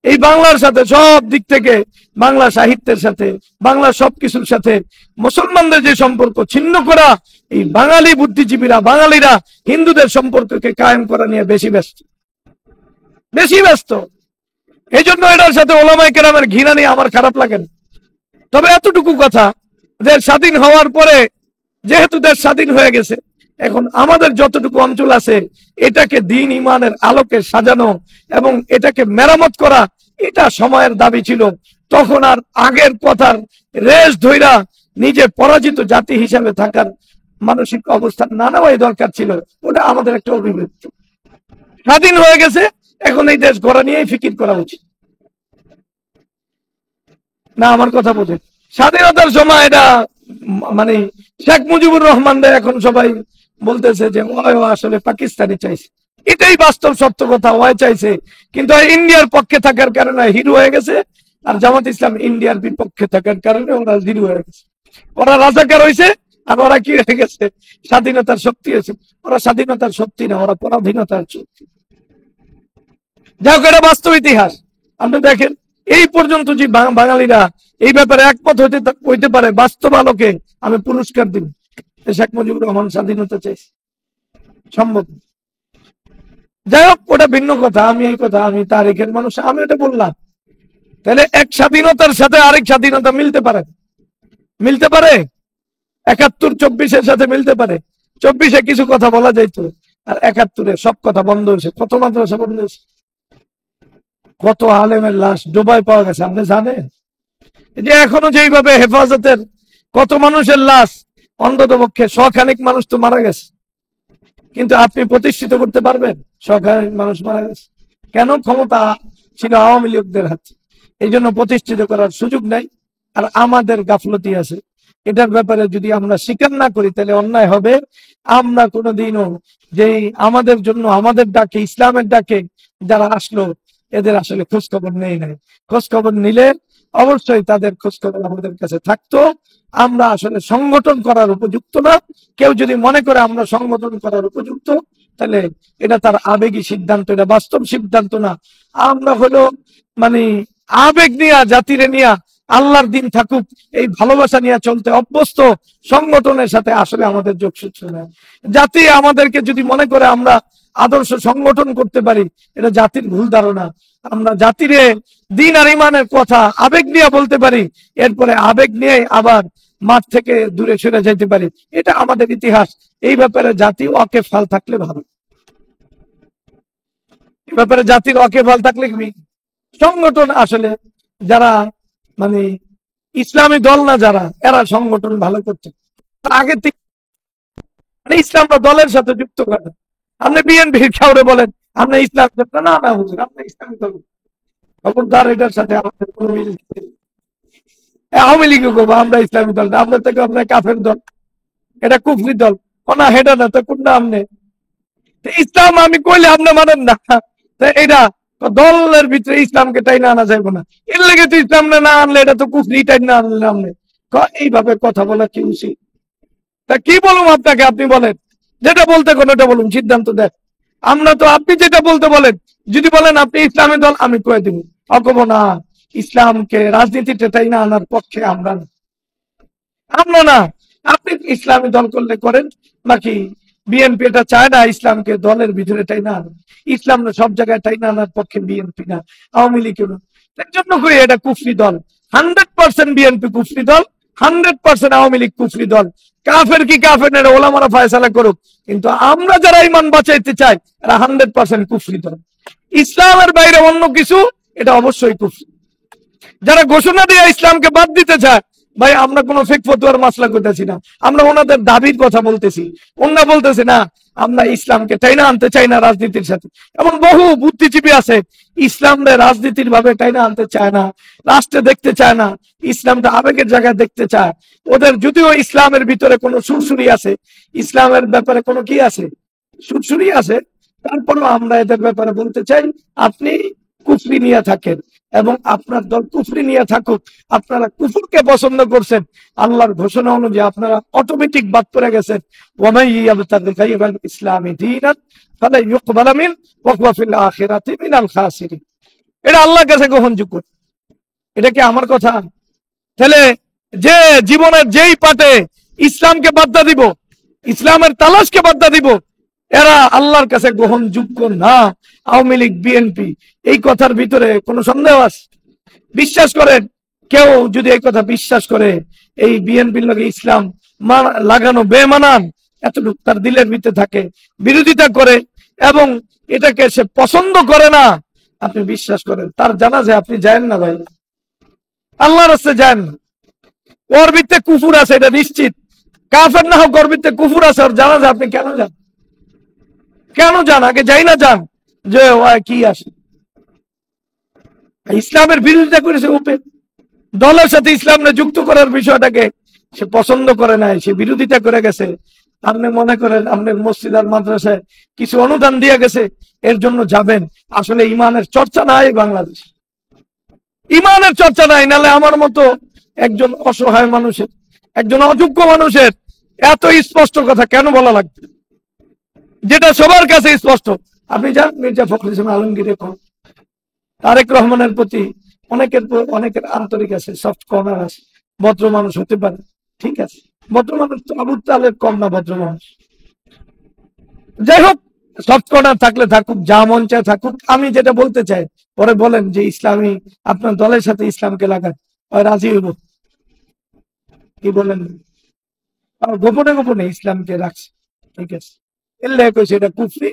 এই বাংলার সাথে সব দিক থেকে, বাংলা সাহিত্যের সাথে, বাংলা সবকিছুর সাথে মুসলমানদের যে সম্পর্ক ছিন্ন করা, এই বাঙালি বুদ্ধিজীবীরা, বাঙালিরা হিন্দুদের সম্পর্ককে কায়েম করা নিয়ে বেশি ব্যস্ত। এই জন্য এটার সাথে ওলামায়ে কেরামের ঘৃণা নিয়ে আমার খারাপ লাগে না। তবে এতটুকু কথা, দেশ স্বাধীন হওয়ার পরে, যেহেতু দেশ স্বাধীন হয়ে গেছে, এখন আমাদের যতটুকু অঞ্চল আছে, এটাকে দিন ইমানের আলোকে সাজানো এবং এটাকে মেরামত করা, এটা সময়ের দাবি ছিল। তখন আর আগের কথার রেশ ধইরা নিজে পরাজিত জাতি হিসাবে থাকার মানসিক অবস্থান না নেওয়াই দরকার ছিল। ওটা আমাদের একটা অভিব্যক্তি। স্বাধীন হয়ে গেছে, এখন এই দেশ গড়া নিয়েই ফিকির করা উচিত। না আমার কথা বোঝে। স্বাধীনতার সময় এটা মানে শেখ মুজিবুর রহমান এখন সবাই বলতেছে যে ও আসলে পাকিস্তানি চাইছে, এটাই বাস্তব সত্য কথা, ওয়াই চাইছে। কিন্তু ইন্ডিয়ার পক্ষে থাকার কারণে হিরো হয়ে গেছে, আর জামাত ইসলাম ইন্ডিয়ার বিপক্ষে থাকার কারণে ওরা হিরো হয়ে গেছে। ওরা রাজাকার হয়েছে, আর ওরা কি হয়ে গেছে, স্বাধীনতার শক্তি হয়েছে। ওরা স্বাধীনতার শক্তি না, ওরা পরাধীনতার শক্তি। যাই হোক, এটা বাস্তব ইতিহাস। আপনি দেখেন এই পর্যন্ত যে বাঙালিরা এই ব্যাপারে একমত হইতে পারে, বাস্তব আলোকে আমি পুরস্কার দিব। শেখ মুজিবুর রহমান স্বাধীনতা চাইছে, সম্ভব। যাই হোক, ওটা ভিন্ন কথা। আমি তারিখের মানুষ, আমি এটা বললাম। তাহলে এক স্বাধীনতার সাথে আরেক স্বাধীনতা মিলতে পারে? মিলতে পারে? ৭১-২৪-এর সাথে মিলতে পারে? ২৪-এ কিছু কথা বলা যাইতো, আর ৭১-এ সব কথা বন্ধ হয়েছে। কত মাদ্রাসা বন্ধ হয়েছে, কত আলেমের লাশ ডোবায় পাওয়া গেছে, আপনি জানেন? যে এখনো যেইভাবে হেফাজতের কত মানুষের লাশ, অন্তত পক্ষে শখানেক মানুষ তো মারা গেছে, কিন্তু আপনি প্রতিষ্ঠিত করতে পারবেন শখানেক মানুষ মারা গেছে? কেন? ক্ষমতা ছিল আওয়ামী লীগদের হাতে, এই জন্য প্রতিষ্ঠিত করার সুযোগ নাই। আর আমাদের গাফলতি আছে, এটার ব্যাপারে যদি আমরা স্বীকার না করি তাহলে অন্যায় হবে। আমরা কোনোদিনও যেই আমাদের জন্য, আমাদের ডাকে, ইসলামের ডাকে যারা আসলো, এদের আসলে খোঁজ খবর নেই নাই। খোঁজ খবর নিলে অবশ্যই তাদের খোঁজ খবর আমাদের কাছে থাকতো। আমরা আসলে সংগঠন করার উপযুক্ত না। কেউ যদি মনে করে আমরা সংগঠন করার উপযুক্ত, তাহলে এটা তার আবেগী সিদ্ধান্ত, এটা বাস্তব সিদ্ধান্ত না। আমরা হলো মানে আবেগ নিয়ে, জাতিরে নিয়ে, আল্লাহর দিন থাকুক এই ভালোবাসা নিয়ে চলতে অভ্যস্ত। সংগঠনের সাথে আসলে আমাদের যোগসূত্র নেই। জাতি আমাদেরকে যদি মনে করে আমরা আদর্শ সংগঠন করতে পারি, এটা জাতির ভুল ধারণা। আমরা জাতিরে দিন আর ইমানের কথা আবেগ নিয়ে বলতে পারি, এরপরে আবেগ নিয়ে আবার মাঠ থেকে দূরে সরে যাইতে পারি, এটা আমাদের ইতিহাস। এই ব্যাপারে জাতি ওয়াকেফাল থাকলে ভালো। এই ব্যাপারে জাতির ওয়াকেফাল থাকলে কি সংগঠন আসলে যারা মানে ইসলামী দল না যারা, এরা সংগঠন ভালো করতে আগে থেকে ইসলামটা দলের সাথে যুক্ত করে। আপনি বিএনপির কাউরে বলেন আমরা ইসলাম, না না হুজুর আমরা ইসলামী দল, খবরদার এটার সাথে আমাদের কোনো মিল নেই। আওয়ামী লীগও করবো আমরা ইসলামী দল না, আপনার থেকে আপনার কাফের দল, এটা কুফরি দল। না হেডা না তো কোনটা? আপনি ইসলাম আমি কইলে আপনি মানেন না, এটা দলের ভিতরে ইসলামকে টাই না আনা যাইব না। এর লেগে তো ইসলাম না আনলে এটা তো কুফরি, টাই না আনলে আপনি এইভাবে কথা বলা কি উচিত? তা কি বলুন আপনাকে? আপনি বলেন, যেটা বলতে কোনটা বলুন, সিদ্ধান্ত দেন। আমরা তো আপনি যেটা বলতে বলেন, যদি বলেন আপনি ইসলামী দল, আমি কয়ে দিব অকব না, ইসলামকে রাজনীতিতে তাই না আনার পক্ষে আমরা না। আমরা না, আপনি ইসলামী দল করলে করেন, বাকি বিএনপি এটা চায় না ইসলামকে দলের ভিতরে টাই না আনা। ইসলাম সব জায়গায় টাই না আনার পক্ষে বিএনপি না, আওয়ামী লীগ না। এর জন্য করি এটা কুফরি দল। 100% বিএনপি কুফরি দল, 100% আওয়ামী লীগ কুফরি দল। কাফের কি কাফের, এটা ওলামারা ফয়সালা করুক, কিন্তু আমরা যারা ইমান বাঁচাইতে চাই এরা 100% কুফরি দল। ইসলামের বাইরে অন্য কিছু, এটা অবশ্যই কুফরি। যারা ঘোষণা দিয়ে ইসলামকে বাদ দিতে চায়, ভাই আমরা কোনো ফেক ফতোয়ার মাসলা করতেছি না, আমরা ওনাদের দাবির কথা বলতেছি। ওনারা বলতেছে না আমরা ইসলামকে টাইনা আনতে চাই না রাজনীতির সাথে। এমন বহু বুদ্ধিজীবী আছে ইসলামকে রাজনীতির ভাবে টাইনা আনতে চায় না, রাষ্ট্রে দেখতে চায় না, ইসলামটা আবেগের জায়গায় দেখতে চায়। ওদের যদিও ইসলামের ভিতরে কোনো সুরসুরি আছে, ইসলামের ব্যাপারে কোনো কি আছে, সুরসুরি আছে, তারপরেও আমরা এদের ব্যাপারে বলতে চাই আপনি কুফরি নিয়ে থাকেন এবং আপনার দল কুফরি নিয়ে থাকুক। আপনারা কুফরকে পছন্দ করছেন, আল্লাহর ঘোষণা অনুযায়ী আপনারা অটোমেটিক বাদ পড়ে গেছেন। ওয়ামাই ইয়াবতাগি গায়রাল ইসলামি দীনান ফালা ইউকবালা মিন ওয়া হুয়া ফিল আখিরাতি মিনাল খাসিরিন। এটা আল্লাহর কাছে গ্রহণযোগ্য। এটা কি আমার কথা? তাহলে যে জীবনের যেই পাটে ইসলামকে বাধা দিব, ইসলামের তালাশকে বাধা দিব, এরা আল্লাহর কাছে গ্রহণযোগ্য না। আওয়ামী লীগ, বিএনপি, এই কথার ভিতরে কোনো সন্দেহ আছে? বিশ্বাস করেন, কেউ যদি এই কথা বিশ্বাস করে এই বিএনপির লগে ইসলাম লাগানো বেমানান, এতটুকু তার দিলের ভিতরে থাকে, বিরোধিতা করে এবং এটাকে সে পছন্দ করে না, আপনি বিশ্বাস করেন তার জানাজে আপনি যান না ভাই, আল্লাহর রাস্তায় যান না। ওর ভিতরে কুফুর আছে, এটা নিশ্চিত। কাফের না হোক, ওর ভিতরে কুফুর আছে, ওর জানাজে আপনি কেন যান? কেন যান? আগে যাই না যান, যে কি আসে ইসলামের বিরোধিতা করেছে ওপেন, দলের সাথে ইসলামকে যুক্ত করার বিষয়টাকে সে পছন্দ করে নাই, সে বিরোধিতা করে গেছে। আপনি মনে করেন আপনার মসজিদ আর মাদ্রাসায় কিছু অনুদান দিয়ে গেছে, এর জন্য যাবেন? আসলে ইমানের চর্চা নাই বাংলাদেশে, ইমানের চর্চা নাই। নাহলে আমার মতো একজন অসহায় মানুষের, একজন অযোগ্য মানুষের এত স্পষ্ট কথা কেন বলা লাগবে, যেটা সবার কাছে স্পষ্ট? আপনি যান মির্জা ফখরুল ইসলাম আলমগীর, তারেক রহমানের প্রতি অনেকের আন্তরিক আছে, সফট কর্নার আছে, ভদ্র মানুষ হতে পারে, ঠিক আছে, ভদ্র মানুষ তো আবু তালেব কম না ভদ্র মানুষ। যাই হোক, সফট কর্নার থাকলে থাকুক, যা মন চায় থাকুক। আমি যেটা বলতে চাই, পরে বলেন যে ইসলামী আপনার দলের সাথে ইসলামকে লাগান, রাজি হইব, কি বলেন? গোপনে গোপনে ইসলামকে রাখছে, ঠিক আছে, এল্লে কইছে এটা কুফরি,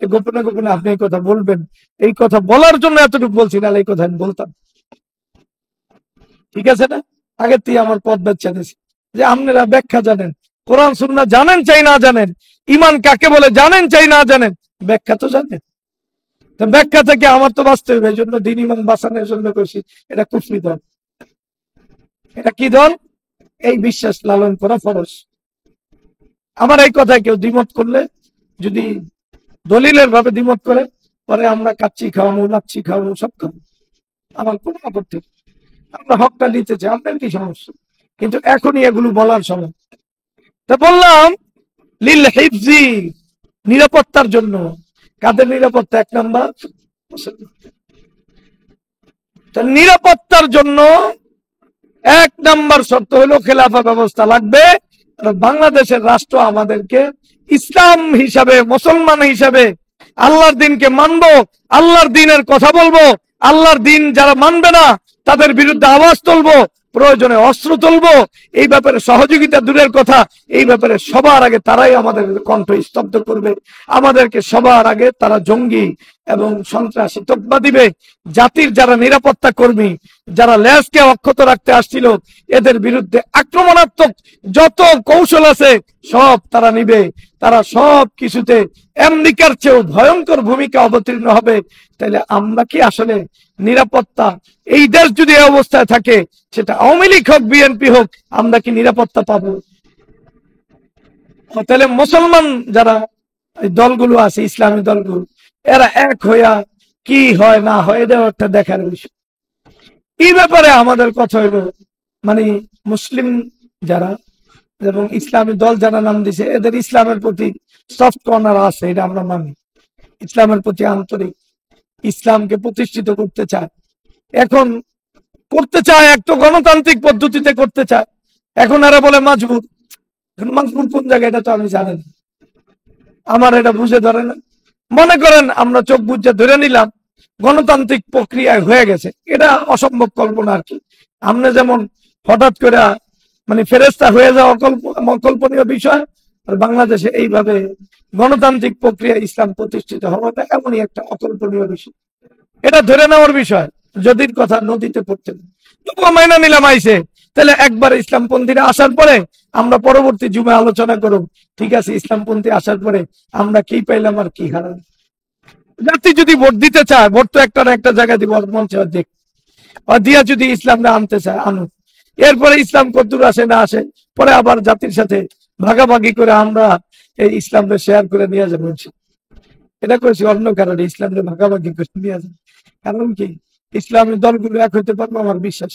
গোপনে গোপনে আপনি এই কথা বলবেন, এই কথা বলার জন্য এতটুকু বলছি, না এই কথা আমি বলতাম, ঠিক আছে না? আগের থেকে আমার পথ বাচ্চা দিয়েছি যে আপনারা ব্যাখ্যা জানেন, কোরআন সুন্নাহ জানেন চাই না জানেন, ইমান কাকে বলে জানেন চাই না জানেন, ব্যাখ্যা তো জানেন। তো ব্যাখ্যা থেকে আমার তো বাঁচতে হবে, এই জন্য দিন ইমান বাঁচানোর জন্য কইছি এটা কুফরি দল। এটা কি দল? এই বিশ্বাস লালন করা ফরজ। আমার এই কথায় কেউ দ্বিমত করলে, যদি দলিলের ভাবে দ্বিমত করে, পরে আমরা কাচ্চি খাওয়াবো, লাচ্ছি খাওয়াবো, সব খাবো, আমার কোনো আপত্তি, আমরা হকটা নিতে চাই, আপনার কি সমস্যা? কিন্তু এখনই এগুলো বলার সময়। তা বললাম লিল হিফজি, নিরাপত্তার জন্য। কাদের নিরাপত্তা? 1 নাম্বার, নিরাপত্তার জন্য 1 নাম্বার শর্ত হলো খেলাফা ব্যবস্থা লাগবে। বাংলাদেশের রাষ্ট্র আমাদেরকে ইসলাম হিসাবে, মুসলমান হিসাবে আল্লাহর দিনকে মানবো, আল্লাহর দিনের কথা বলবো, আল্লাহর দিন যারা মানবে না তাদের বিরুদ্ধে আওয়াজ তুলবো, প্রয়োজনে অস্ত্র তুলবো। এই ব্যাপারে সহযোগিতা দূরের কথা, এই ব্যাপারে সবার আগে তারাই আমাদের কণ্ঠ স্তব্ধ করবে। আমাদেরকে সবার আগে তারা জঙ্গি এবং সন্ত্রাসী তকমা দিবে। জাতির যারা নিরাপত্তা কর্মী, যারা লেজকে অক্ষত রাখতে আসছিল, এদের বিরুদ্ধে আক্রমণাত্মক যত কৌশল আছে সব তারা নিবে। তারা সব কিছুতে আমেরিকার চেয়েও ভয়ঙ্কর ভূমিকা অবতীর্ণ হবে। তাহলে আমরা কি আসলে নিরাপত্তা, এই দেশ যদি এই অবস্থায় থাকে, সেটা আওয়ামী লীগ হোক বিএনপি হোক, আমরা কি নিরাপত্তা পাবো? তাহলে মুসলমান যারা দলগুলো আছে, ইসলামী দলগুলো, এরা এক হইয়া কি হয় না হয়, এটা একটা দেখার বিষয়। এই ব্যাপারে আমাদের কথা হইল, মানে মুসলিম যারা এবং ইসলামী দল যারা নাম দিছে, এদের ইসলামের প্রতি সফট কর্নার আছে, এটা আমরা মানি। ইসলামের প্রতি আন্তরিক, ইসলামকে প্রতিষ্ঠিত করতে চায়, এখন করতে চায়, এক তো গণতান্ত্রিক পদ্ধতিতে করতে চায়। এখন এরা বলে মাজবুর। মাজবুর কোন জায়গায় এটা তো আমি জানি না, আমার এটা বুঝে ধরে না। মনে করেন আমরা চোখ বুঝে ধরে নিলাম গণতান্ত্রিক প্রক্রিয়ায় হয়ে গেছে, এটা অসম্ভব কল্পনা আর কি। আমরা যেমন হঠাৎ করে মানে ফেরেস্তা হয়ে যাওয়া অকল্পনীয় বিষয়, আর বাংলাদেশে এইভাবে গণতান্ত্রিক প্রক্রিয়া ইসলাম প্রতিষ্ঠিত হওয়াটা এমনই একটা অকল্পনীয় বিষয়। এটা ধরে নেওয়ার বিষয়, যদির কথা নদীতে পড়তে তবুও মাইনা নিলাম আইসে। তাহলে একবার ইসলামপন্থীরা আসার পরে আমরা পরবর্তী জুমে আলোচনা করব, ঠিক আছে, ইসলামপন্থী আসার পরে আমরা কি পাইলাম আর কি হারালাম। জাতি যদি ভোট দিতে চায়, ভোট তো একটা না একটা জায়গায় দিব, মঞ্চে দেখ দিয়া যদি ইসলামটা আনতে চায় আনুক। এরপরে ইসলাম কদ্দুর আসে না আসে, পরে আবার জাতির সাথে ভাগাভাগি করে আমরা এই ইসলামটা শেয়ার করে নিয়ে যাবো। এটা করেছি অন্য কারণে, ইসলামকে ভাগাভাগি করে নিয়ে যাবো। কারণ কি, ইসলামী দলগুলো এক হইতে পারবো আমার বিশ্বাস।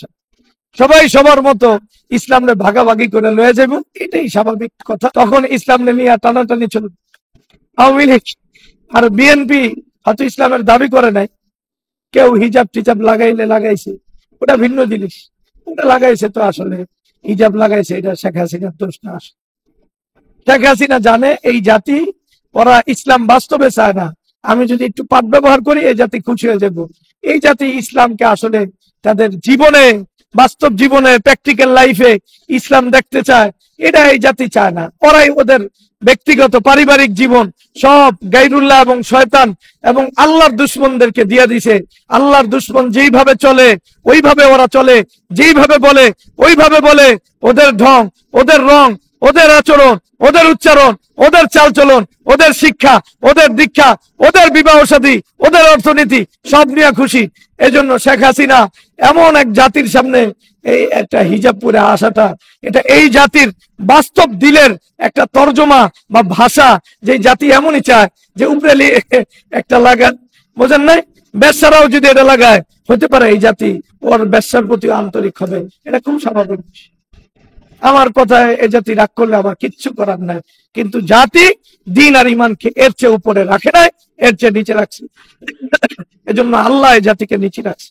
সবাই সবার মতো ইসলামকে ভাগাভাগি করে লয়ে যাবো, এটাই স্বাভাবিক কথা। তখন ইসলামকে নিয়ে টানাটানি চলবে। আওয়ামী লীগ আর বিএনপি হয়তো ইসলামের দাবি করে নাই, কেউ হিজাব টিজাব লাগাইলে লাগাইছে, ওটা ভিন্ন জিনিস। ওটা লাগাইছে তো আসলে হিজাব লাগাইছে, এটা শেখ হাসিনার দোষ না। শেখ হাসিনা জানে এই জাতি, ওরা ইসলাম বাস্তবে চায় না। আমি যদি একটু পাঠ ব্যবহার করি, এই জাতি খুশি হয়ে যাব। এই জাতি ইসলামকে আসলে তাদের জীবনে, বাস্তব জীবনে, প্র্যাকটিক্যাল লাইফে ইসলাম দেখতে চায়, এটা এই জাতি চায় না। ওরাই ওদের ব্যক্তিগত পারিবারিক জীবন সব গাইরুল্লাহ এবং শয়তান এবং আল্লাহর দুশ্মনদেরকে দিয়ে দিছে। আল্লাহর দুশ্মন যেইভাবে চলে ওইভাবে ওরা চলে, যেইভাবে বলে ওইভাবে বলে। ওদের ঢং, ওদের রং, ওদের আচরণ, ওদের উচ্চারণ, ওদের চালচলন, ওদের শিক্ষা, ওদের দীক্ষা, ওদের বিবাহ শাদী, ওদের অর্থনীতি সব নিয়ে খুশি। এজন্য শেখ হাসিনা এমন এক জাতির সামনে এই একটা হিজাব পরে আসাটা, এটা এই জাতির বাস্তব দিলের একটা তর্জমা বা ভাষা। যে জাতি এমনই চায় যে উপরে একটা লাগান, বোঝেন নাই? ব্যবসারাও যদি এটা লাগায়, হতে পারে এই জাতি ওর ব্যবসার প্রতি আন্তরিক হবে। এটা খুব স্বাভাবিক। আমার কথায় এ জাতি রাগ করলে আমার কিচ্ছু করার নাই, কিন্তু জাতি দিন আর ইমানকে এর চেয়ে উপরে রাখে নাই, এর চেয়ে নিচে রাখছে। এজন্য আল্লাহ এই জাতিকে নিচে রাখছে।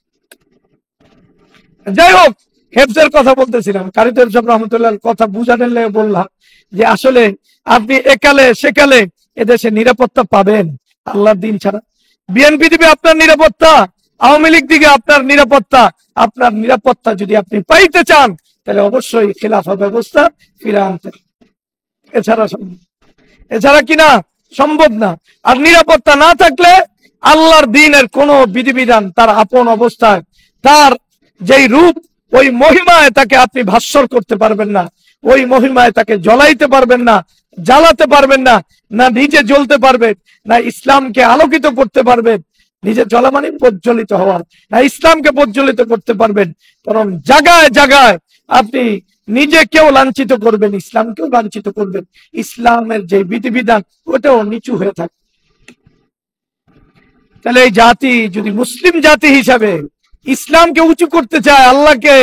যাই হোক, হেফজের কথা বলতেছিলাম, কারিতর সাহেব রহমতুল্লাহ কথা বুঝানোর লেগে বললাম যে আসলে আপনি একালে সেকালে এদেশে নিরাপত্তা পাবেন আল্লাহর দিন ছাড়া। বিএনপি দিবে আপনার নিরাপত্তা, আওয়ামী লীগ দিকে আপনার নিরাপত্তা। আপনার নিরাপত্তা যদি আপনি পাইতে চান, তাহলে অবশ্যই খেলাফা ব্যবস্থা ফিরে আনতে, এছাড়া কিনা সম্ভব না। আর নিরাপত্তা না থাকলে আল্লাহর দিনের কোন বিধিবিধান তার আপন অবস্থায়, তার যেই রূপ, ওই মহিমায় তাকে আপনি ভাস্বর করতে পারবেন না, ওই মহিমায় তাকে জ্বলাইতে পারবেন না, জ্বালাতে পারবেন না, না নিজে জ্বলতে পারবেন, না ইসলামকে আলোকিত করতে পারবেন। নিজে জ্বলা মানে প্রজ্বলিত হওয়া, না ইসলামকে প্রজ্বলিত করতে পারবেন, কারণ জায়গায় জায়গায় আপনি নিজেকেও লাঞ্ছিত করবেন, ইসলামকেও লাঞ্ছিত করবেন। ইসলামের যে বিধিবিধান ওটাও নিচু হয়ে থাকে। তাহলে এই জাতি যদি মুসলিম জাতি হিসাবে ইসলামকে উঁচু করতে চায়, আল্লাহকে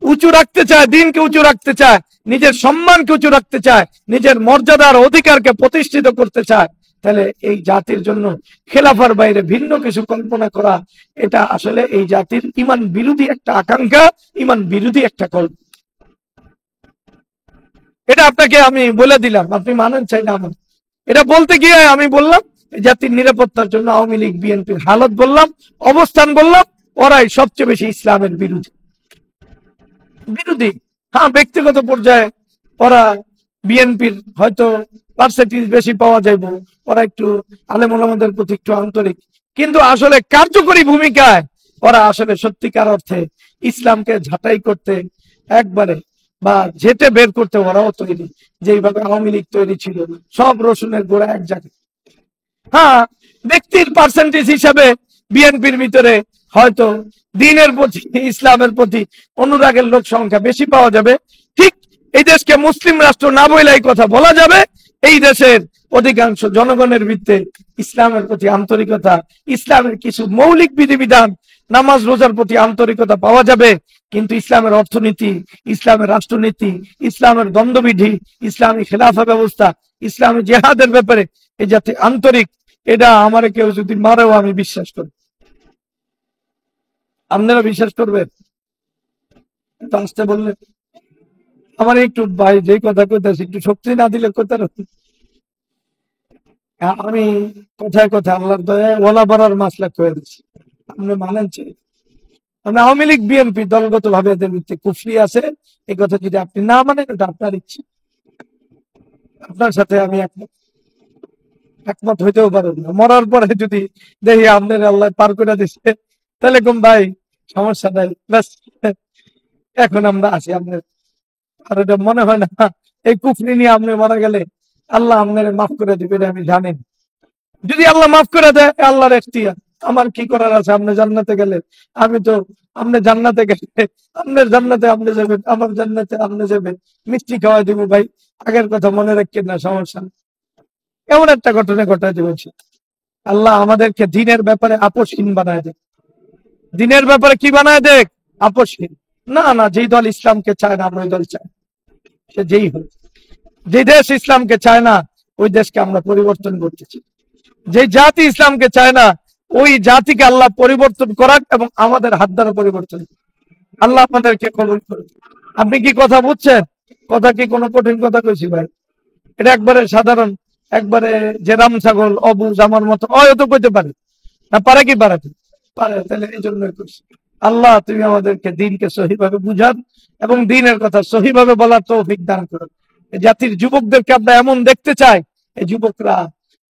উঁচু রাখতে চায়, দিনকে উঁচু রাখতে চায়, নিজের সম্মানকে উঁচু রাখতে চায়, নিজের মর্যাদার অধিকারকে প্রতিষ্ঠিত করতে চায়, তাহলে এই জাতির জন্য খেলাফার বাইরে ভিন্ন কিছু কল্পনা করা, এটা আসলে এই জাতির ইমান বিরোধী একটা আকাঙ্ক্ষা, ইমান বিরোধী একটা কল্পনা। এটা আপনাকে আমি বলে দিলাম, আপনি মানেন চাই না আমার। এটা বলতে গিয়ে আমি বললাম জাতির নিরাপত্তার জন্য আওয়ামী লীগ বিএনপির হালত বললাম, অবস্থান বললাম, ওরাই সবচেয়ে বেশি ইসলামের বিরোধী। হ্যাঁ, ব্যক্তিগত পর্যায়ে ওরা বিএনপির হয়তো পার্সেন্টেজ বেশি পাওয়া যাইব, ওরা একটু আলেম ওলামাদের প্রতি একটু আন্তরিক, কিন্তু আসলে কার্যকরী ভূমিকায় ওরা আসলে সত্যিকার অর্থে ইসলামকে ঝাঁটাই করতে একবারে বা যেতে বের করতে ওরাও তৈরি, যেইভাবে আওয়ামী লীগ তৈরি ছিল, সব রসুনের গোড়া এক জায়গায়। হ্যাঁ, ব্যক্তির পার্সেন্টেজ হিসাবে বিএনপির ভিতরে হয়তো দিনের প্রতি, ইসলামের প্রতি অনুরাগের লোক সংখ্যা বেশি পাওয়া যাবে। ঠিক এই দেশকে মুসলিম রাষ্ট্র না বইলাই কথা বলা যাবে, এই দেশের অধিকাংশ জনগণের ভিত্তে ইসলামের প্রতি আন্তরিকতা, ইসলামের কিছু মৌলিক বিধিবিধান, নামাজ রোজার প্রতি আন্তরিকতা পাওয়া যাবে। কিন্তু ইসলামের অর্থনীতি, ইসলামের রাষ্ট্রনীতি, ইসলামের দ্বন্দ্ববিধি, ইসলামী খেলাফা ব্যবস্থা, ইসলামী জেহাদের ব্যাপারে এই যাতে আন্তরিক, এটা আমার কেউ যদি মারেও আমি বিশ্বাস করি। আপনারা বিশ্বাস করবেন? আসতে বললেন আমার একটু ভাই যে কথা কইতাছি একটু শক্তি না দিলে কথা, আমি কথায় কথা আল্লাহর দয়া ওলা বড়ার মাসলা করে দিচ্ছি। আপনি মানেন চাই আওয়ামী লীগ বিএনপি দলগত ভাবে এদের ভিত্তি কুফরি আছে, এই কথা যদি আপনি না মানেন ওটা আপনার ইচ্ছে, আপনার সাথে আমি একমত হইতেও পারেন না। মরার পরে যদি দেখি আপনার আল্লাহ পার করে দিচ্ছে, তাহলে কোন ভাই সমস্যা নাই, ব্যাস এখন আমরা আছি আপনার। আর এটা মনে হয় না এই কুফরি নিয়ে আপনি মারা গেলে আল্লাহ আপনার মাফ করে দিবে, আমি জানেন। যদি আল্লাহ মাফ করে দেয় আল্লাহর এখতিয়ার, আমার কি করার আছে? আপনি জান্নাতে গেলে আমি তো, আপনি জান্নাতে গেলে আপনার জান্নাতে আপনি যাবেন, আমার জান্নাতে আপনি যাবেন, মিষ্টি খাওয়াই দিব ভাই, আগের কথা মনে রাখেন না, সমস্যা। এমন একটা ঘটনা ঘটাই দিয়েছি, আল্লাহ আমাদেরকে দিনের ব্যাপারে আপোষহীন বানায় দেখ, দিনের ব্যাপারে কি বানায় দেখ, আপোষহীন। না না, যেই দল ইসলামকে চায় না আমরা ওই দল চাই, সে যেই হোক। যে দেশ ইসলামকে চায় না ওই দেশকে আমরা পরিবর্তন করতেছি, যে জাতি ইসলামকে চায় না ওই জাতিকে আল্লাহ পরিবর্তন করাক এবং আমাদের হাত দ্বারা পরিবর্তন। আল্লাহ আপনাদেরকে কবুল করুন। আপনি কি কথা বুঝছেন? কথা কি কোনো কঠিন কথা কইছি ভাই? এটা একবারে সাধারণ, একবারে যে রাম ছাগল অবুজ আমার মতো হয়তো কইতে পারে না, পারে কি পারে? পারে। তাহলে এই জন্যই কইছি, আল্লাহ তুমি আমাদেরকে দিনকে সহিভাবে বুঝান এবং দিনের কথা সহিভাবে বলার তৌফিক দান করুন। জাতির যুবকদেরকে আমরা এমন দেখতে চাই, এই যুবকরা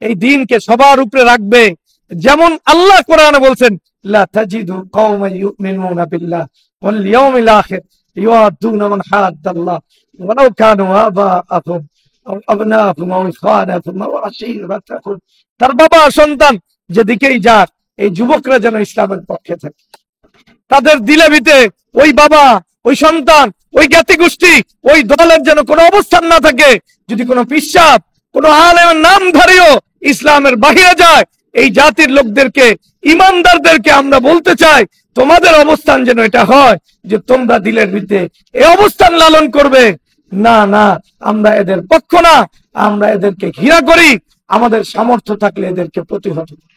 এই দিনকে সবার উপরে রাখবে, যেমন আল্লাহ কোরআনে বলছেন লা তাজিদু কওমান ইউমিনুনা বিল্লাহ ওয়াল ইয়াউমিল আখির ইউআদুনা মান হাদ্দাল্লাহ ওয়ালাউ কানু আবাআহুম আও আবনাআহুম আও ইখওয়ানাহুম আও আশীরাতাহুম। তার বাবা সন্তান যেদিকেই যাক, এই যুবকরা যেন ইসলামের পক্ষে থাকে। তাদের দিলে ভিতে ওই বাবা, ওই সন্তান, ওই জ্ঞাতি গোষ্ঠী, ওই দলের যেন কোনো অবস্থান না থাকে। যদি কোনো পিশাব, কোনো আলেমের নামধারীও ইসলামের বাহিরে যায়, এই জাতির লোকদেরকে, ইমানদারদেরকে আমরা বলতে চাই, তোমাদের অবস্থান যেন এটা হয় যে তোমরা দিলের ভিতরে এই অবস্থান লালন করবে। না না, আমরা এদের পক্ষ না, আমরা এদেরকে ঘৃণা করি। আমাদের সামর্থ্য থাকলে এদেরকে প্রতিহত করি।